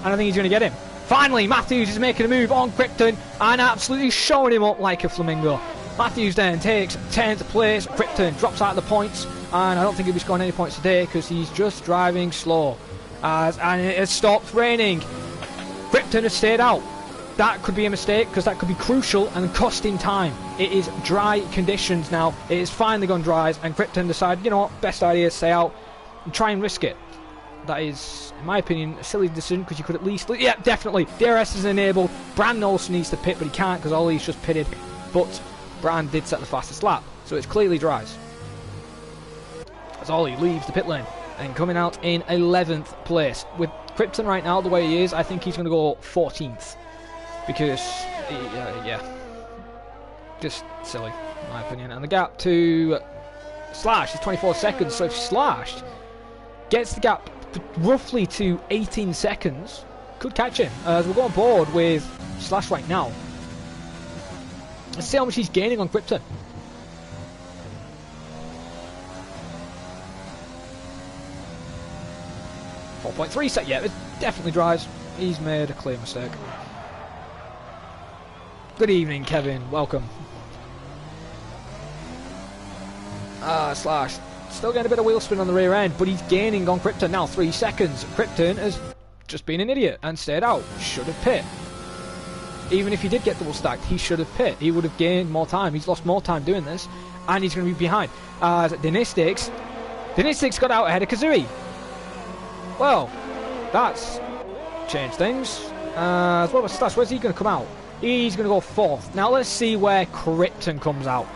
And I think he's going to get him. Finally, Matthews is making a move on Krypton and absolutely showing him up like a flamingo. Matthews then takes 10th place. Krypton drops out of the points, and I don't think he'll be scoring any points today because he's just driving slow. And it has stopped raining. Krypton has stayed out. That could be a mistake, because that could be crucial and cost him time. It is dry conditions now. It is finally gone dry, and Krypton decided, you know what, best idea is stay out and try and risk it. That is, in my opinion, a silly decision because you could at least... Yeah, definitely. DRS is enabled. Brand also needs to pit, but he can't because Ollie's just pitted. But Brand did set the fastest lap, so it's clearly dries. As Ollie leaves the pit lane and coming out in 11th place. With Krypton right now, the way he is, I think he's going to go 14th. Because, yeah, just silly, in my opinion. And the gap to Slash is 24 seconds, so if Slash gets the gap roughly to 18 seconds, could catch him. As we'll go on board with Slash right now. Let's see how much he's gaining on Krypton. 4.3 set, yeah, it definitely drives. He's made a clear mistake. Good evening, Kevin, welcome. Slash, still getting a bit of wheel spin on the rear end, but he's gaining on Krypton now, 3 seconds. Krypton has just been an idiot and stayed out. Should have pit. Even if he did get double stacked, he should have pit. He would have gained more time. He's lost more time doing this, and he's going to be behind. Dinistics got out ahead of Kazooie. Well, that's changed things. What about Slash? Where's he going to come out? He's going to go 4th. Now let's see where Krypton comes out.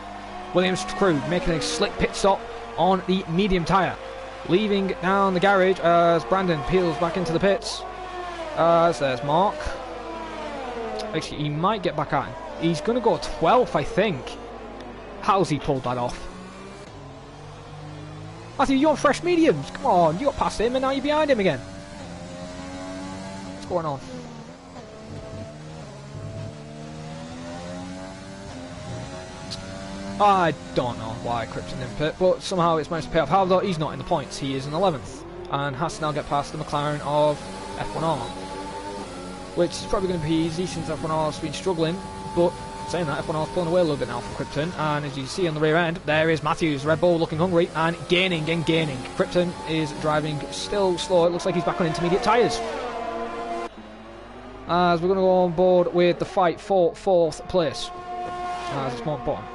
Williams crew making a slick pit stop on the medium tyre. Leaving down the garage as Brandon peels back into the pits. There's Mark. Actually, he might get back at him. He's going to go 12th, I think. How's he pulled that off? Matthew, you're on fresh mediums. Come on, you got past him and now you're behind him again. What's going on? I don't know why Krypton didn't pit, but somehow it's managed to pay off. However, he's not in the points. He is in 11th and has to now get past the McLaren of F1R, which is probably going to be easy since F1R has been struggling. But saying that, F1R is pulling away a little bit now from Krypton, and as you see on the rear end, there is Matthews, Red Bull looking hungry and gaining and gaining. Krypton is driving still slow. It looks like he's back on intermediate tyres. As we're going to go on board with the fight for 4th place, as it's more important.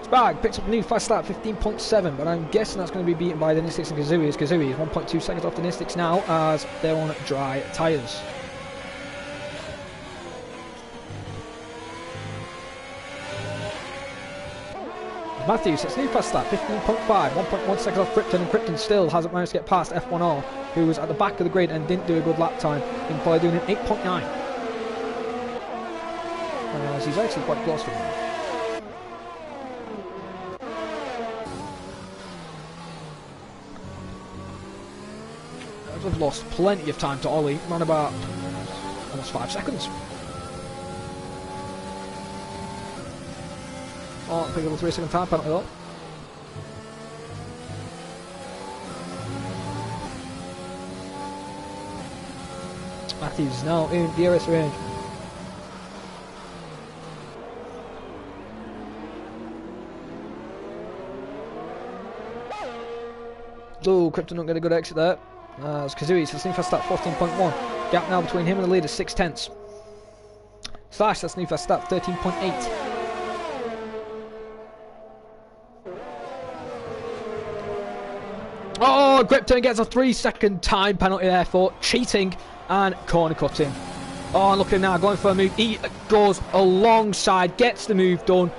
Bag picks up a new fast lap, 15.7, but I'm guessing that's going to be beaten by the Dinistics and Kazooie, as Kazooie is 1.2 seconds off the Dinistics now as they're on dry tyres. Matthews sets a new fast lap, 15.5, 1.1 seconds off Krypton, and Krypton still hasn't managed to get past F1R, who was at the back of the grid and didn't do a good lap time, in play doing an 8.9. As he's actually quite close to him. I've lost plenty of time to Ollie, around about almost 5 seconds. Oh, pick up a 3-second time penalty though. Matthews now in DRS range. Oh, Krypton don't get a good exit there. As Kazooie says, new fast start 14.1. Gap now between him and the leader 6/10. Slash, that's new fast start 13.8. Oh, Krypton gets a 3-second time penalty there for cheating and corner cutting. Oh, and look at him now going for a move. He goes alongside, gets the move done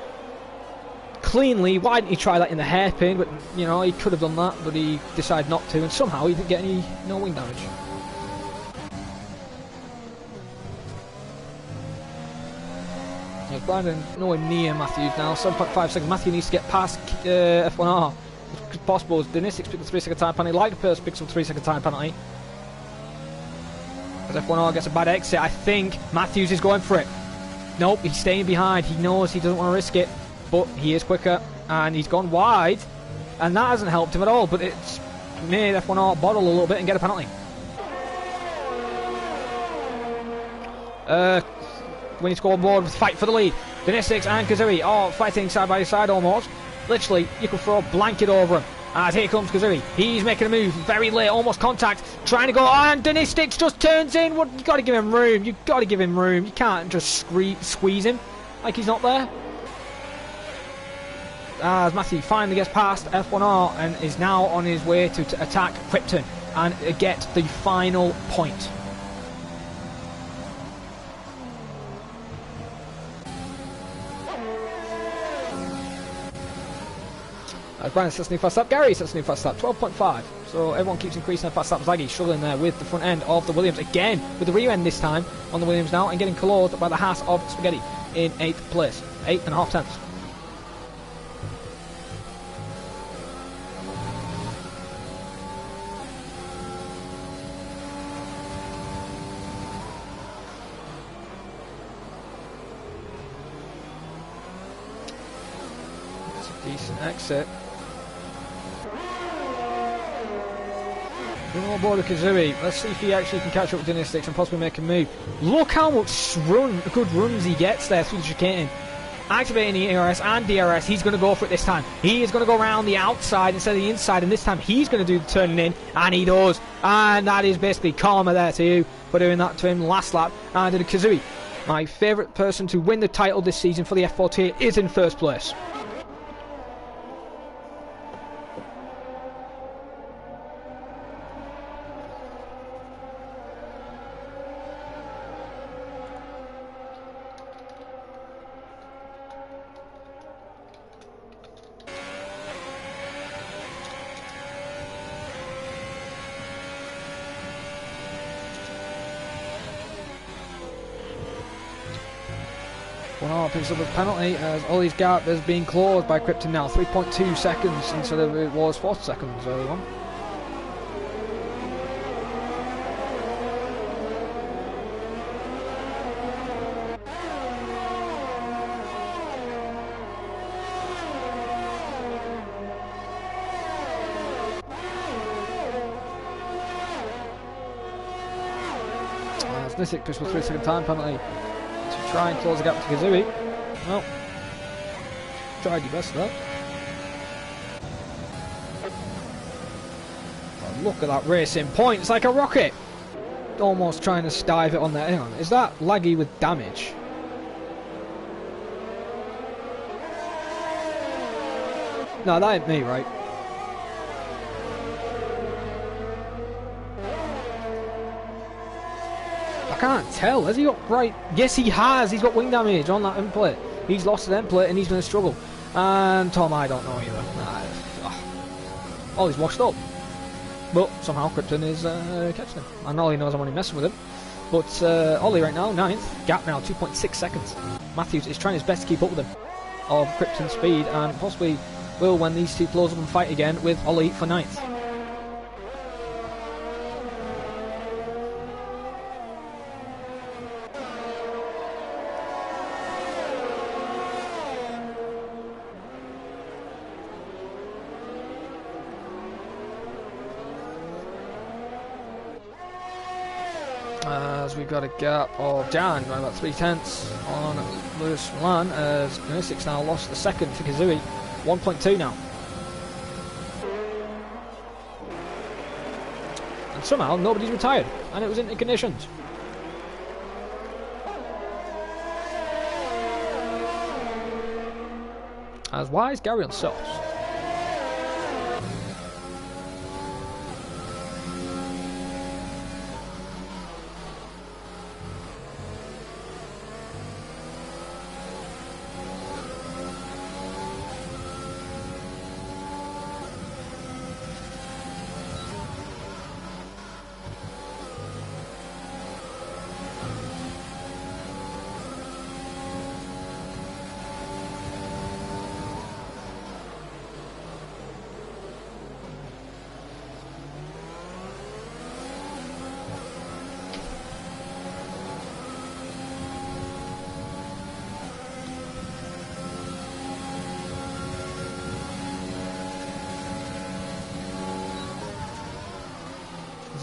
cleanly. Why didn't he try that in the hairpin? But you know, he could have done that, but he decided not to, and somehow he didn't get no wing damage. Yeah, Brandon nowhere near Matthews now. 7.5 seconds. Matthew needs to get past F1R as possible. As Dinistics picks up a 3-second time penalty. Lightpurse picks up a 3-second time penalty. As F1R gets a bad exit, I think Matthews is going for it. Nope, he's staying behind. He knows he doesn't want to risk it. But he is quicker, and he's gone wide, and that hasn't helped him at all, but it's made F1R bottle a little bit and get a penalty. We need to go on board with fight for the lead. Dinistics and Kazooie are fighting side by side almost. Literally, you could throw a blanket over him. As here comes Kazooie. He's making a move. Very late. Almost contact. Trying to go. And Denistix just turns in. What, you got to give him room. You got to give him room. You can't just squeeze him like he's not there. As Matthew finally gets past F1R and is now on his way to attack Krypton and get the final point. Brian sets a new fast lap. Gary sets a new fast lap. 12.5. So everyone keeps increasing their fast laps. Zaggy struggling there with the front end of the Williams again, with the rear end this time on the Williams now, and getting closed by the Haas of Spaghetti in 8th place. 8.5 tenths. That's a decent exit. On board with Kazooie. Let's see if he actually can catch up with Dynastix and possibly make a move. Look how much good runs he gets there through the chicane. Activating the ERS and DRS. He's going to go for it this time. He is going to go around the outside instead of the inside, and this time he's going to do the turning in, and he does. And that is basically karma there to you for doing that to him last lap. And in Kazooie, my favourite person to win the title this season for the F48 is in first place. Picks up a penalty as Ollie's gap has been closed by Krypton now. 3.2 seconds instead of it was 4 seconds early on. As Nisic pushed for 3 second time penalty to try and close the gap to Kazooie. Well, tried your best there. Oh, look at that racing point, it's like a rocket! Almost trying to stive it on there. Hang on, is that laggy with damage? No, that ain't me, right? I can't tell. Has he got right? Yes, he has. He's got wing damage on that end plate. He's lost an end plate and he's going to struggle. And Tom, I don't know either. Oh, he's washed up. But somehow Krypton is catching him. And all he knows I'm only messing with him. But Ollie right now, 9th. Gap now, 2.6 seconds. Matthews is trying his best to keep up with him. Of Krypton's speed and possibly will when these two close up and fight again with Ollie for 9th. As we've got a gap of Jan by about 3/10 on Lewis Milan, as Nursic now lost the second to Kazooie. 1.2 now. And somehow nobody's retired, and it was into conditions. As why is Gary on softs?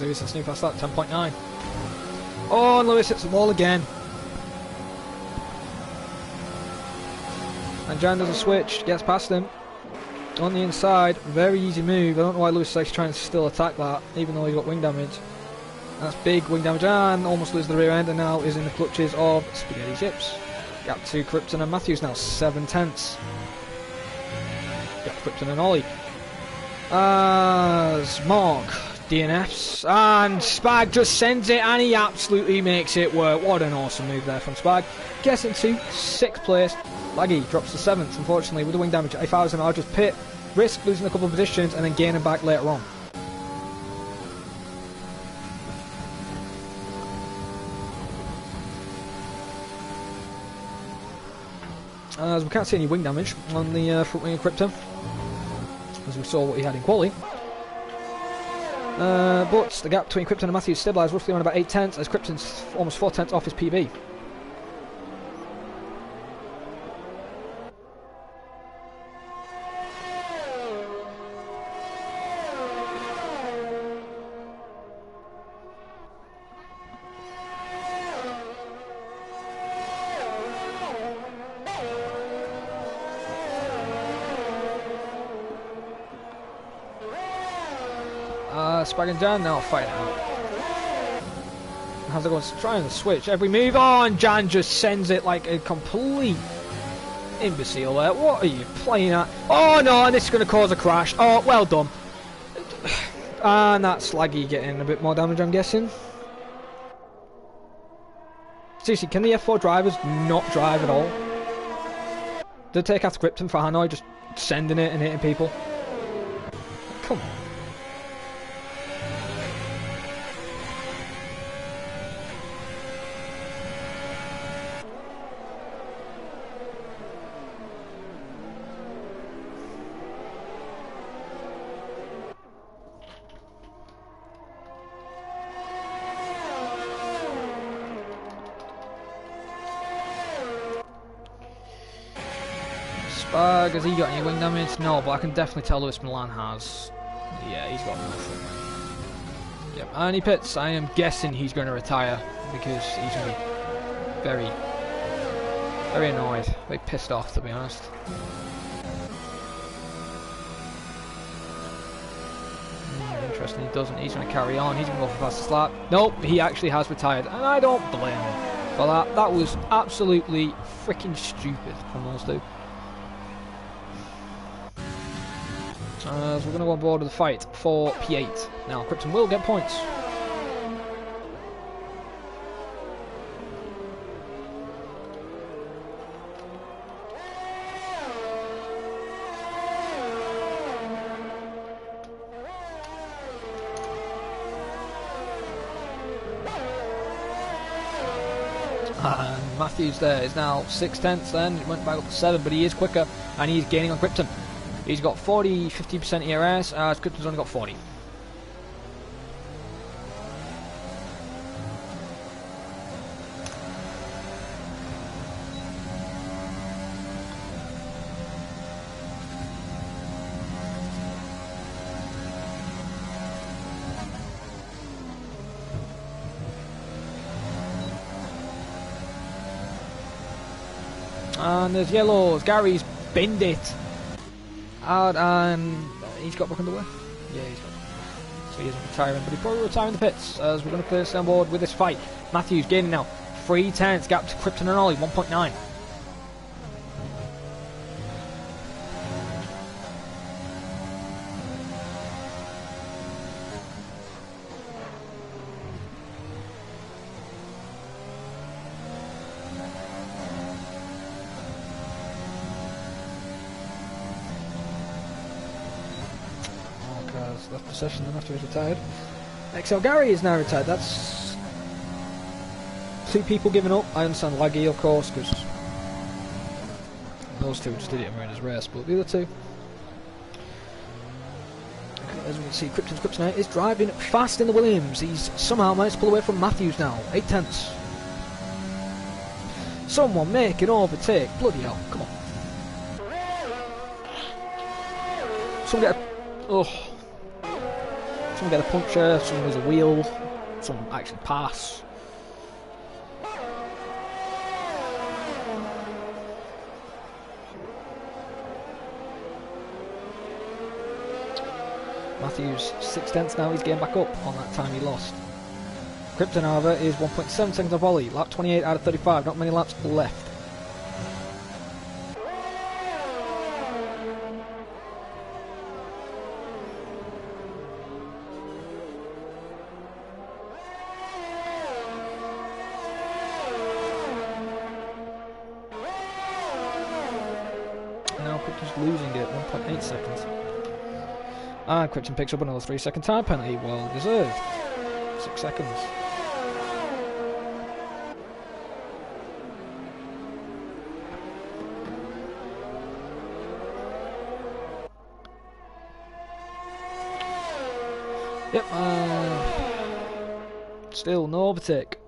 Lewis hits new fast lap, 10.9. Oh, and Lewis hits the wall again. And Jan does a switch, gets past him. On the inside, very easy move. I don't know why Lewis is actually trying to still attack that, even though he got wing damage. That's big wing damage, and almost loses the rear end, and now is in the clutches of Spaghetti Chips. Gap to Krypton and Matthews now, 7/10. Gap to Krypton and Ollie. As Mark DNFs, and Spag just sends it, and he absolutely makes it work. What an awesome move there from Spag. Gets into 6th place. Laggy drops to 7th, unfortunately, with the wing damage. If I was him, I'd just pit, risk losing a couple of positions, and then gaining back later on. As we can't see any wing damage on the front wing of Krypton, as we saw what he had in quali. But the gap between Krypton and Matthews stabilised roughly around about 8/10, as Krypton's almost 4/10 off his PB. Spag and Jan now fighting out. How's it going? Trying to switch every move. Oh, and Jan just sends it like a complete imbecile there. What are you playing at? Oh no, and this is going to cause a crash. Oh, well done. And that's Laggy getting a bit more damage, I'm guessing. Seriously, can the F4 drivers not drive at all? Did take after Krypton for Hanoi, just sending it and hitting people? Come on. Has he got any wing damage? No, but I can definitely tell Lewis Milan has. Yeah, he's got nothing. Yep, and he pits. I am guessing he's going to retire because he's going to be very, very annoyed, very pissed off, to be honest. Interesting, he doesn't. He's going to carry on. He's going to go for fastest lap. Nope, he actually has retired, and I don't blame him for that. That was absolutely freaking stupid from those two. So we're going to go on board with the fight for P8. Now, Krypton will get points. And Matthews there is now 6/10 then. It went back up to 7, but he is quicker and he's gaining on Krypton. He's got 50% ERS, as Krypton's only got 40. And there's yellows. Gary's binned it. Out, and he's got back underway. Yeah, he's got. So he isn't retiring, but he's probably retiring the pits as we're going to place on board with this fight. Matthews gaining now 3/10, gap to Krypton and Ollie 1.9. Left possession then after he's retired. XL Gary is now retired. That's 2 people giving up. I understand Laggy, of course, because those 2 just did it in his race, but the other 2. As we can see, Kryptonite is driving fast in the Williams. He's somehow managed to pull away from Matthews now. 8/10. Someone make an overtake. Bloody hell, come on. Someone get a... Oh. Someone get a puncture, someone lose a wheel, someone actually pass. Matthews 6/10 now, he's getting back up on that time he lost. Krypton, however, is 1.7 seconds off Ollie. Lap 28 out of 35, not many laps left. Now Krypton's losing it, 1.8 seconds. And Krypton picks up another 3-second time penalty, well deserved. 6 seconds. Yep, still no overtake.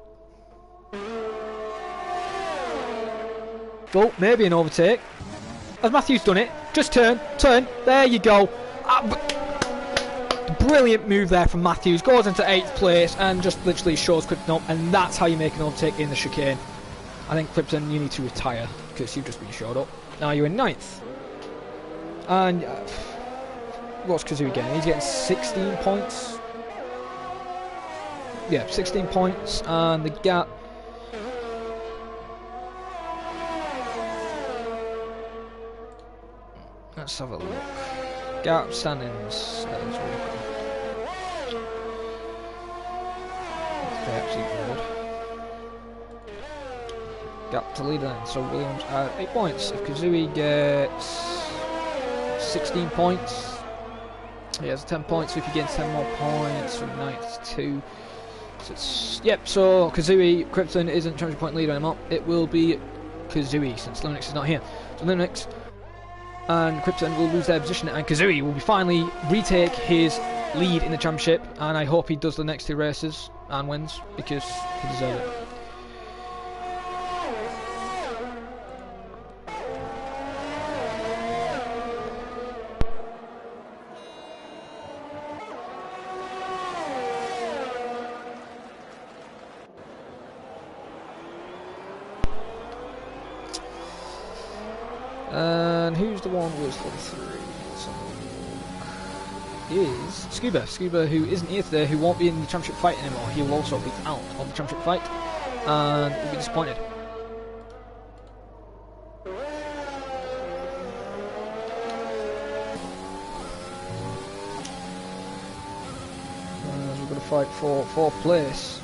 Oh, maybe an overtake. Has Matthews done it? Just turn, there you go. Brilliant move there from Matthews, goes into 8th place and just literally shows Krypton up, and that's how you make an overtake in the chicane. I think Krypton, you need to retire because you've just been showed up. Now you're in 9th. And what's Kazoo getting? He's getting 16 points. Yeah, 16 points, and the gap. Let's have a look. Gap standings. Gap to leader then. So Williams at 8 points. If Kazooie gets 16 points, he has 10 points. So if he gets 10 more points from 9th to 2. So it's, yep, so Kazooie, Krypton isn't championship point leader anymore. It will be Kazooie since Linux is not here. So Linux and Krypton will lose their position, and Kazooie will finally retake his lead in the championship, and I hope he does the next 2 races and wins because he deserves it. And who's the one with 43? Is Scuba. Scuba, who isn't here today, who won't be in the championship fight anymore. He will also be out of the championship fight and will be disappointed. We're going to fight for 4th place.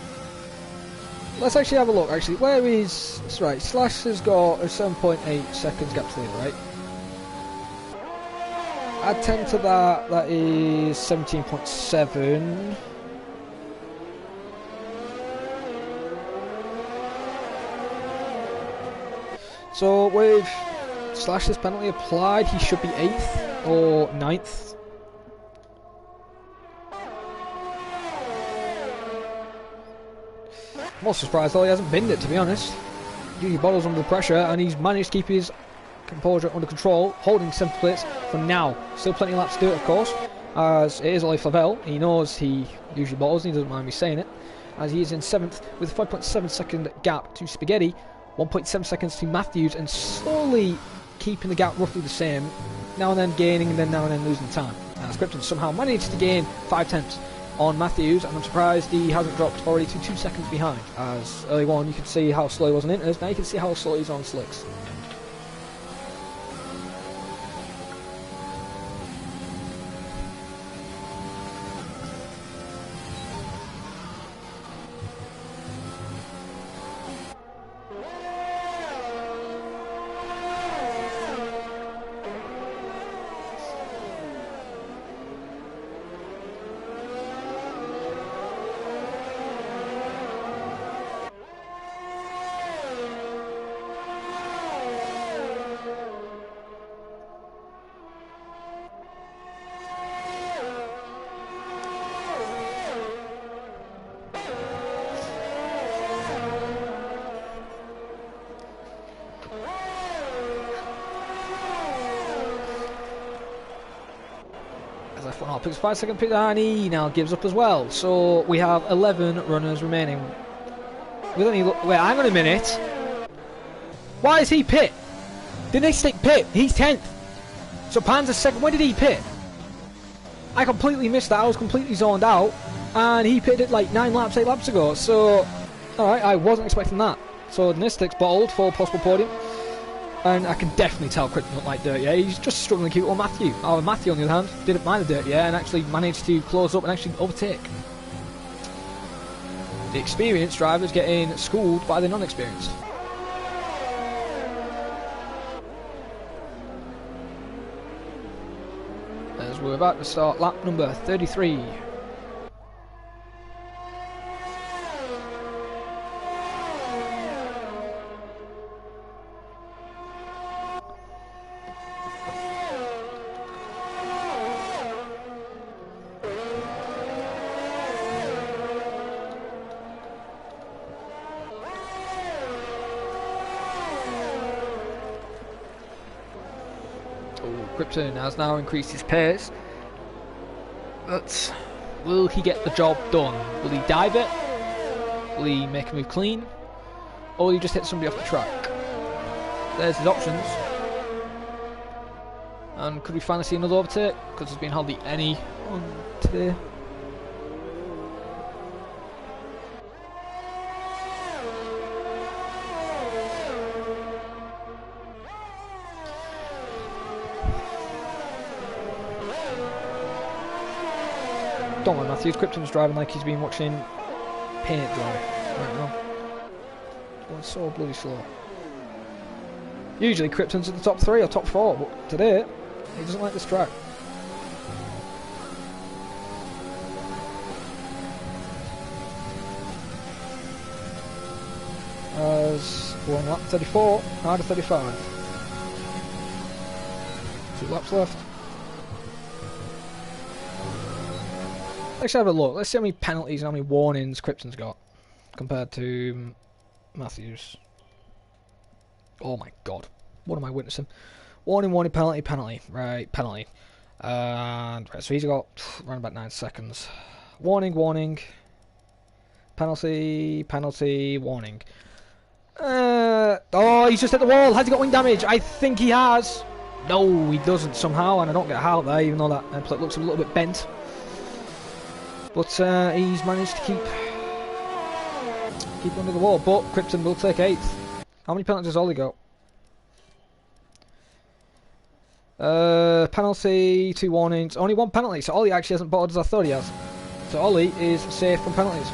Let's actually have a look. Actually, where is... That's right, Slash has got a 7.8 seconds gap to lead, right? Add 10 to that, that is 17.7. So with Slash's penalty applied, he should be 8th or 9th. I'm also surprised though he hasn't binned it, to be honest. Usually bottles under pressure, and he's managed to keep his composure under control, holding 7th place for now. Still plenty of laps to do it, of course, as it is Ollie Flavel. He knows he usually bottles, and he doesn't mind me saying it, as he is in 7th with a 5.7 second gap to Spaghetti, 1.7 seconds to Matthews, and slowly keeping the gap roughly the same, now and then gaining and then now and then losing time. As Krypton somehow managed to gain 5/10 on Matthews, and I'm surprised he hasn't dropped already to 2 seconds behind, as early on you could see how slow he was on Inters, now you can see how slow he's on Slicks. Picks 5 second pick, and he now gives up as well. So we have 11 runners remaining. With only wait, hang on a minute. Why is he pit? Didn't they stick pit? He's 10th. So Pan's a second. When did he pit? I completely missed that. I was completely zoned out, and he pitted it like 9 laps, 8 laps ago. So, alright, I wasn't expecting that. So, Nistic's bottled for possible podium. And I can definitely tell Krypton looked like Dirty Air. He's just struggling to keep up with Matthew. Matthew, on the other hand, didn't mind the Dirty Air and actually managed to close up and actually overtake. The experienced drivers getting schooled by the non-experienced. As we're about to start lap number 33. Krypton has now increased his pace, but will he get the job done? Will he dive it? Will he make a move clean? Or will he just hit somebody off the track? There's his options. And could we finally see another overtake? Because there's been hardly any on today. Don't worry, Matthews. Krypton's driving like he's been watching paint dry right now. Going so bloody slow. Usually Krypton's at the top 3 or top 4, but today he doesn't like this track. As we're on lap 34, out of 35. 2 laps left. Let's have a look. Let's see how many penalties and how many warnings Krypton's got compared to Matthews. Oh my god. What am I witnessing? Warning, warning, penalty, penalty. Right, penalty. And right, so he's got around about 9 seconds. Warning, warning. Penalty, penalty, warning. Oh, he's just hit the wall. Has he got wing damage? I think he has. No, he doesn't somehow, and I don't get how there, even though that plate looks a little bit bent. But he's managed to keep under the wall. But Krypton will take 8th. How many penalties has Ollie got? Penalty, 2 warnings, only 1 penalty. So Ollie actually hasn't bottled as I thought he has. So Ollie is safe from penalties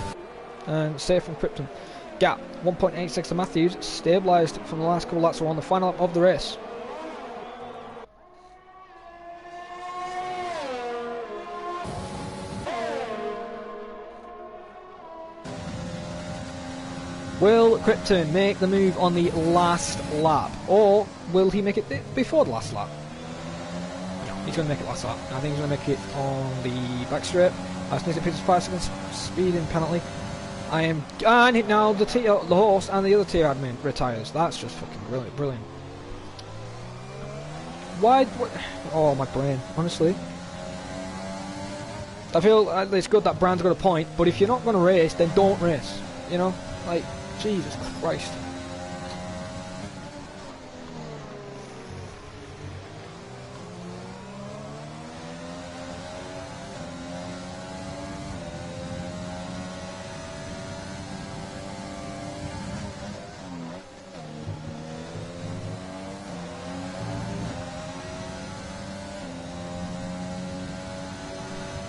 and safe from Krypton. Gap 1.86 to Matthews, stabilised from the last couple of laps. We're on the final lap of the race. Will Krypton make the move on the last lap, or will he make it before the last lap? No, he's going to make it last lap. I think he's going to make it on the back straight. As Nathan Peters 5 seconds speeding penalty. And now the horse and the other tier admin retires. That's just fucking brilliant, brilliant. Why? Oh, my brain. Honestly, I feel it's good that Brand's got a point, but if you're not going to race, then don't race. You know, like. Jesus Christ.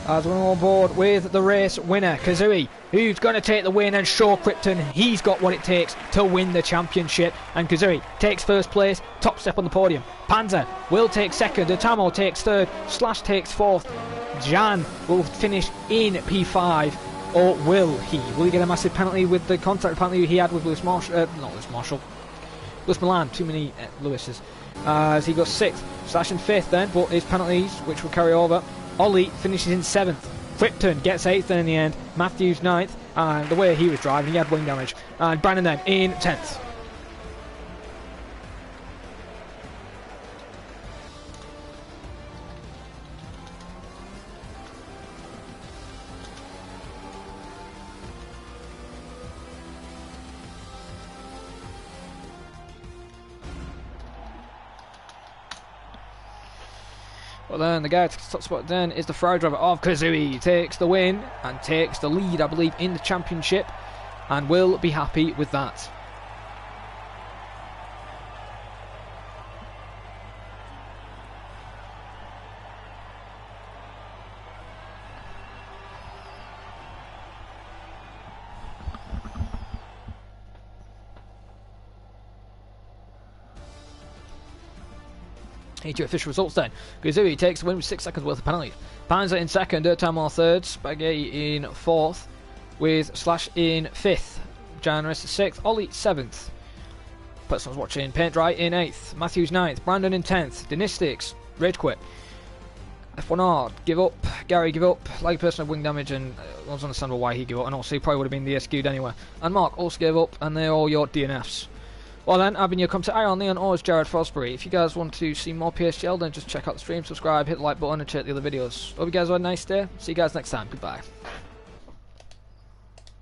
As we're on board with the race winner, Kazooie, who's going to take the win and show Krypton he's got what it takes to win the championship. And Kazooie takes 1st place, top step on the podium. Panzer will take 2nd, Atamo takes 3rd, Slash takes 4th. Jan will finish in P5, or will he? Will he get a massive penalty with the contact penalty he had with Lewis Marshall? Not Lewis Marshall. Lewis Milan, too many Lewises. As he goes 6th, Slash in 5th then, but his penalties, which will carry over. Ollie finishes in 7th. Krypton gets 8th in the end. Matthews 9th. And the way he was driving, he had wing damage. And Brandon then in 10th. Well then, the guy to top spot then is the Ferrari driver of Kazooie. Takes the win and takes the lead, I believe, in the championship, and will be happy with that. Your official results then. Kazooie takes the win with 6 seconds worth of penalties. Panzer in second, Dirtamar third, Spaghetti in fourth, with Slash in fifth, Janris sixth, Ollie seventh. Person was watching, Paint Dry in eighth, Matthews ninth, Brandon in 10th, Dynastics, Rage Quit, F1R, give up, Gary give up, like person of wing damage, and I was understandable why he gave up, and also he probably would have been DSQ'd anyway. And Mark also gave up, and they're all your DNFs. Well then, I've been your come to Iron Leon or as Jared Fosbury. If you guys want to see more PSGL, then just check out the stream, subscribe, hit the like button and check the other videos. Hope you guys have a nice day. See you guys next time. Goodbye.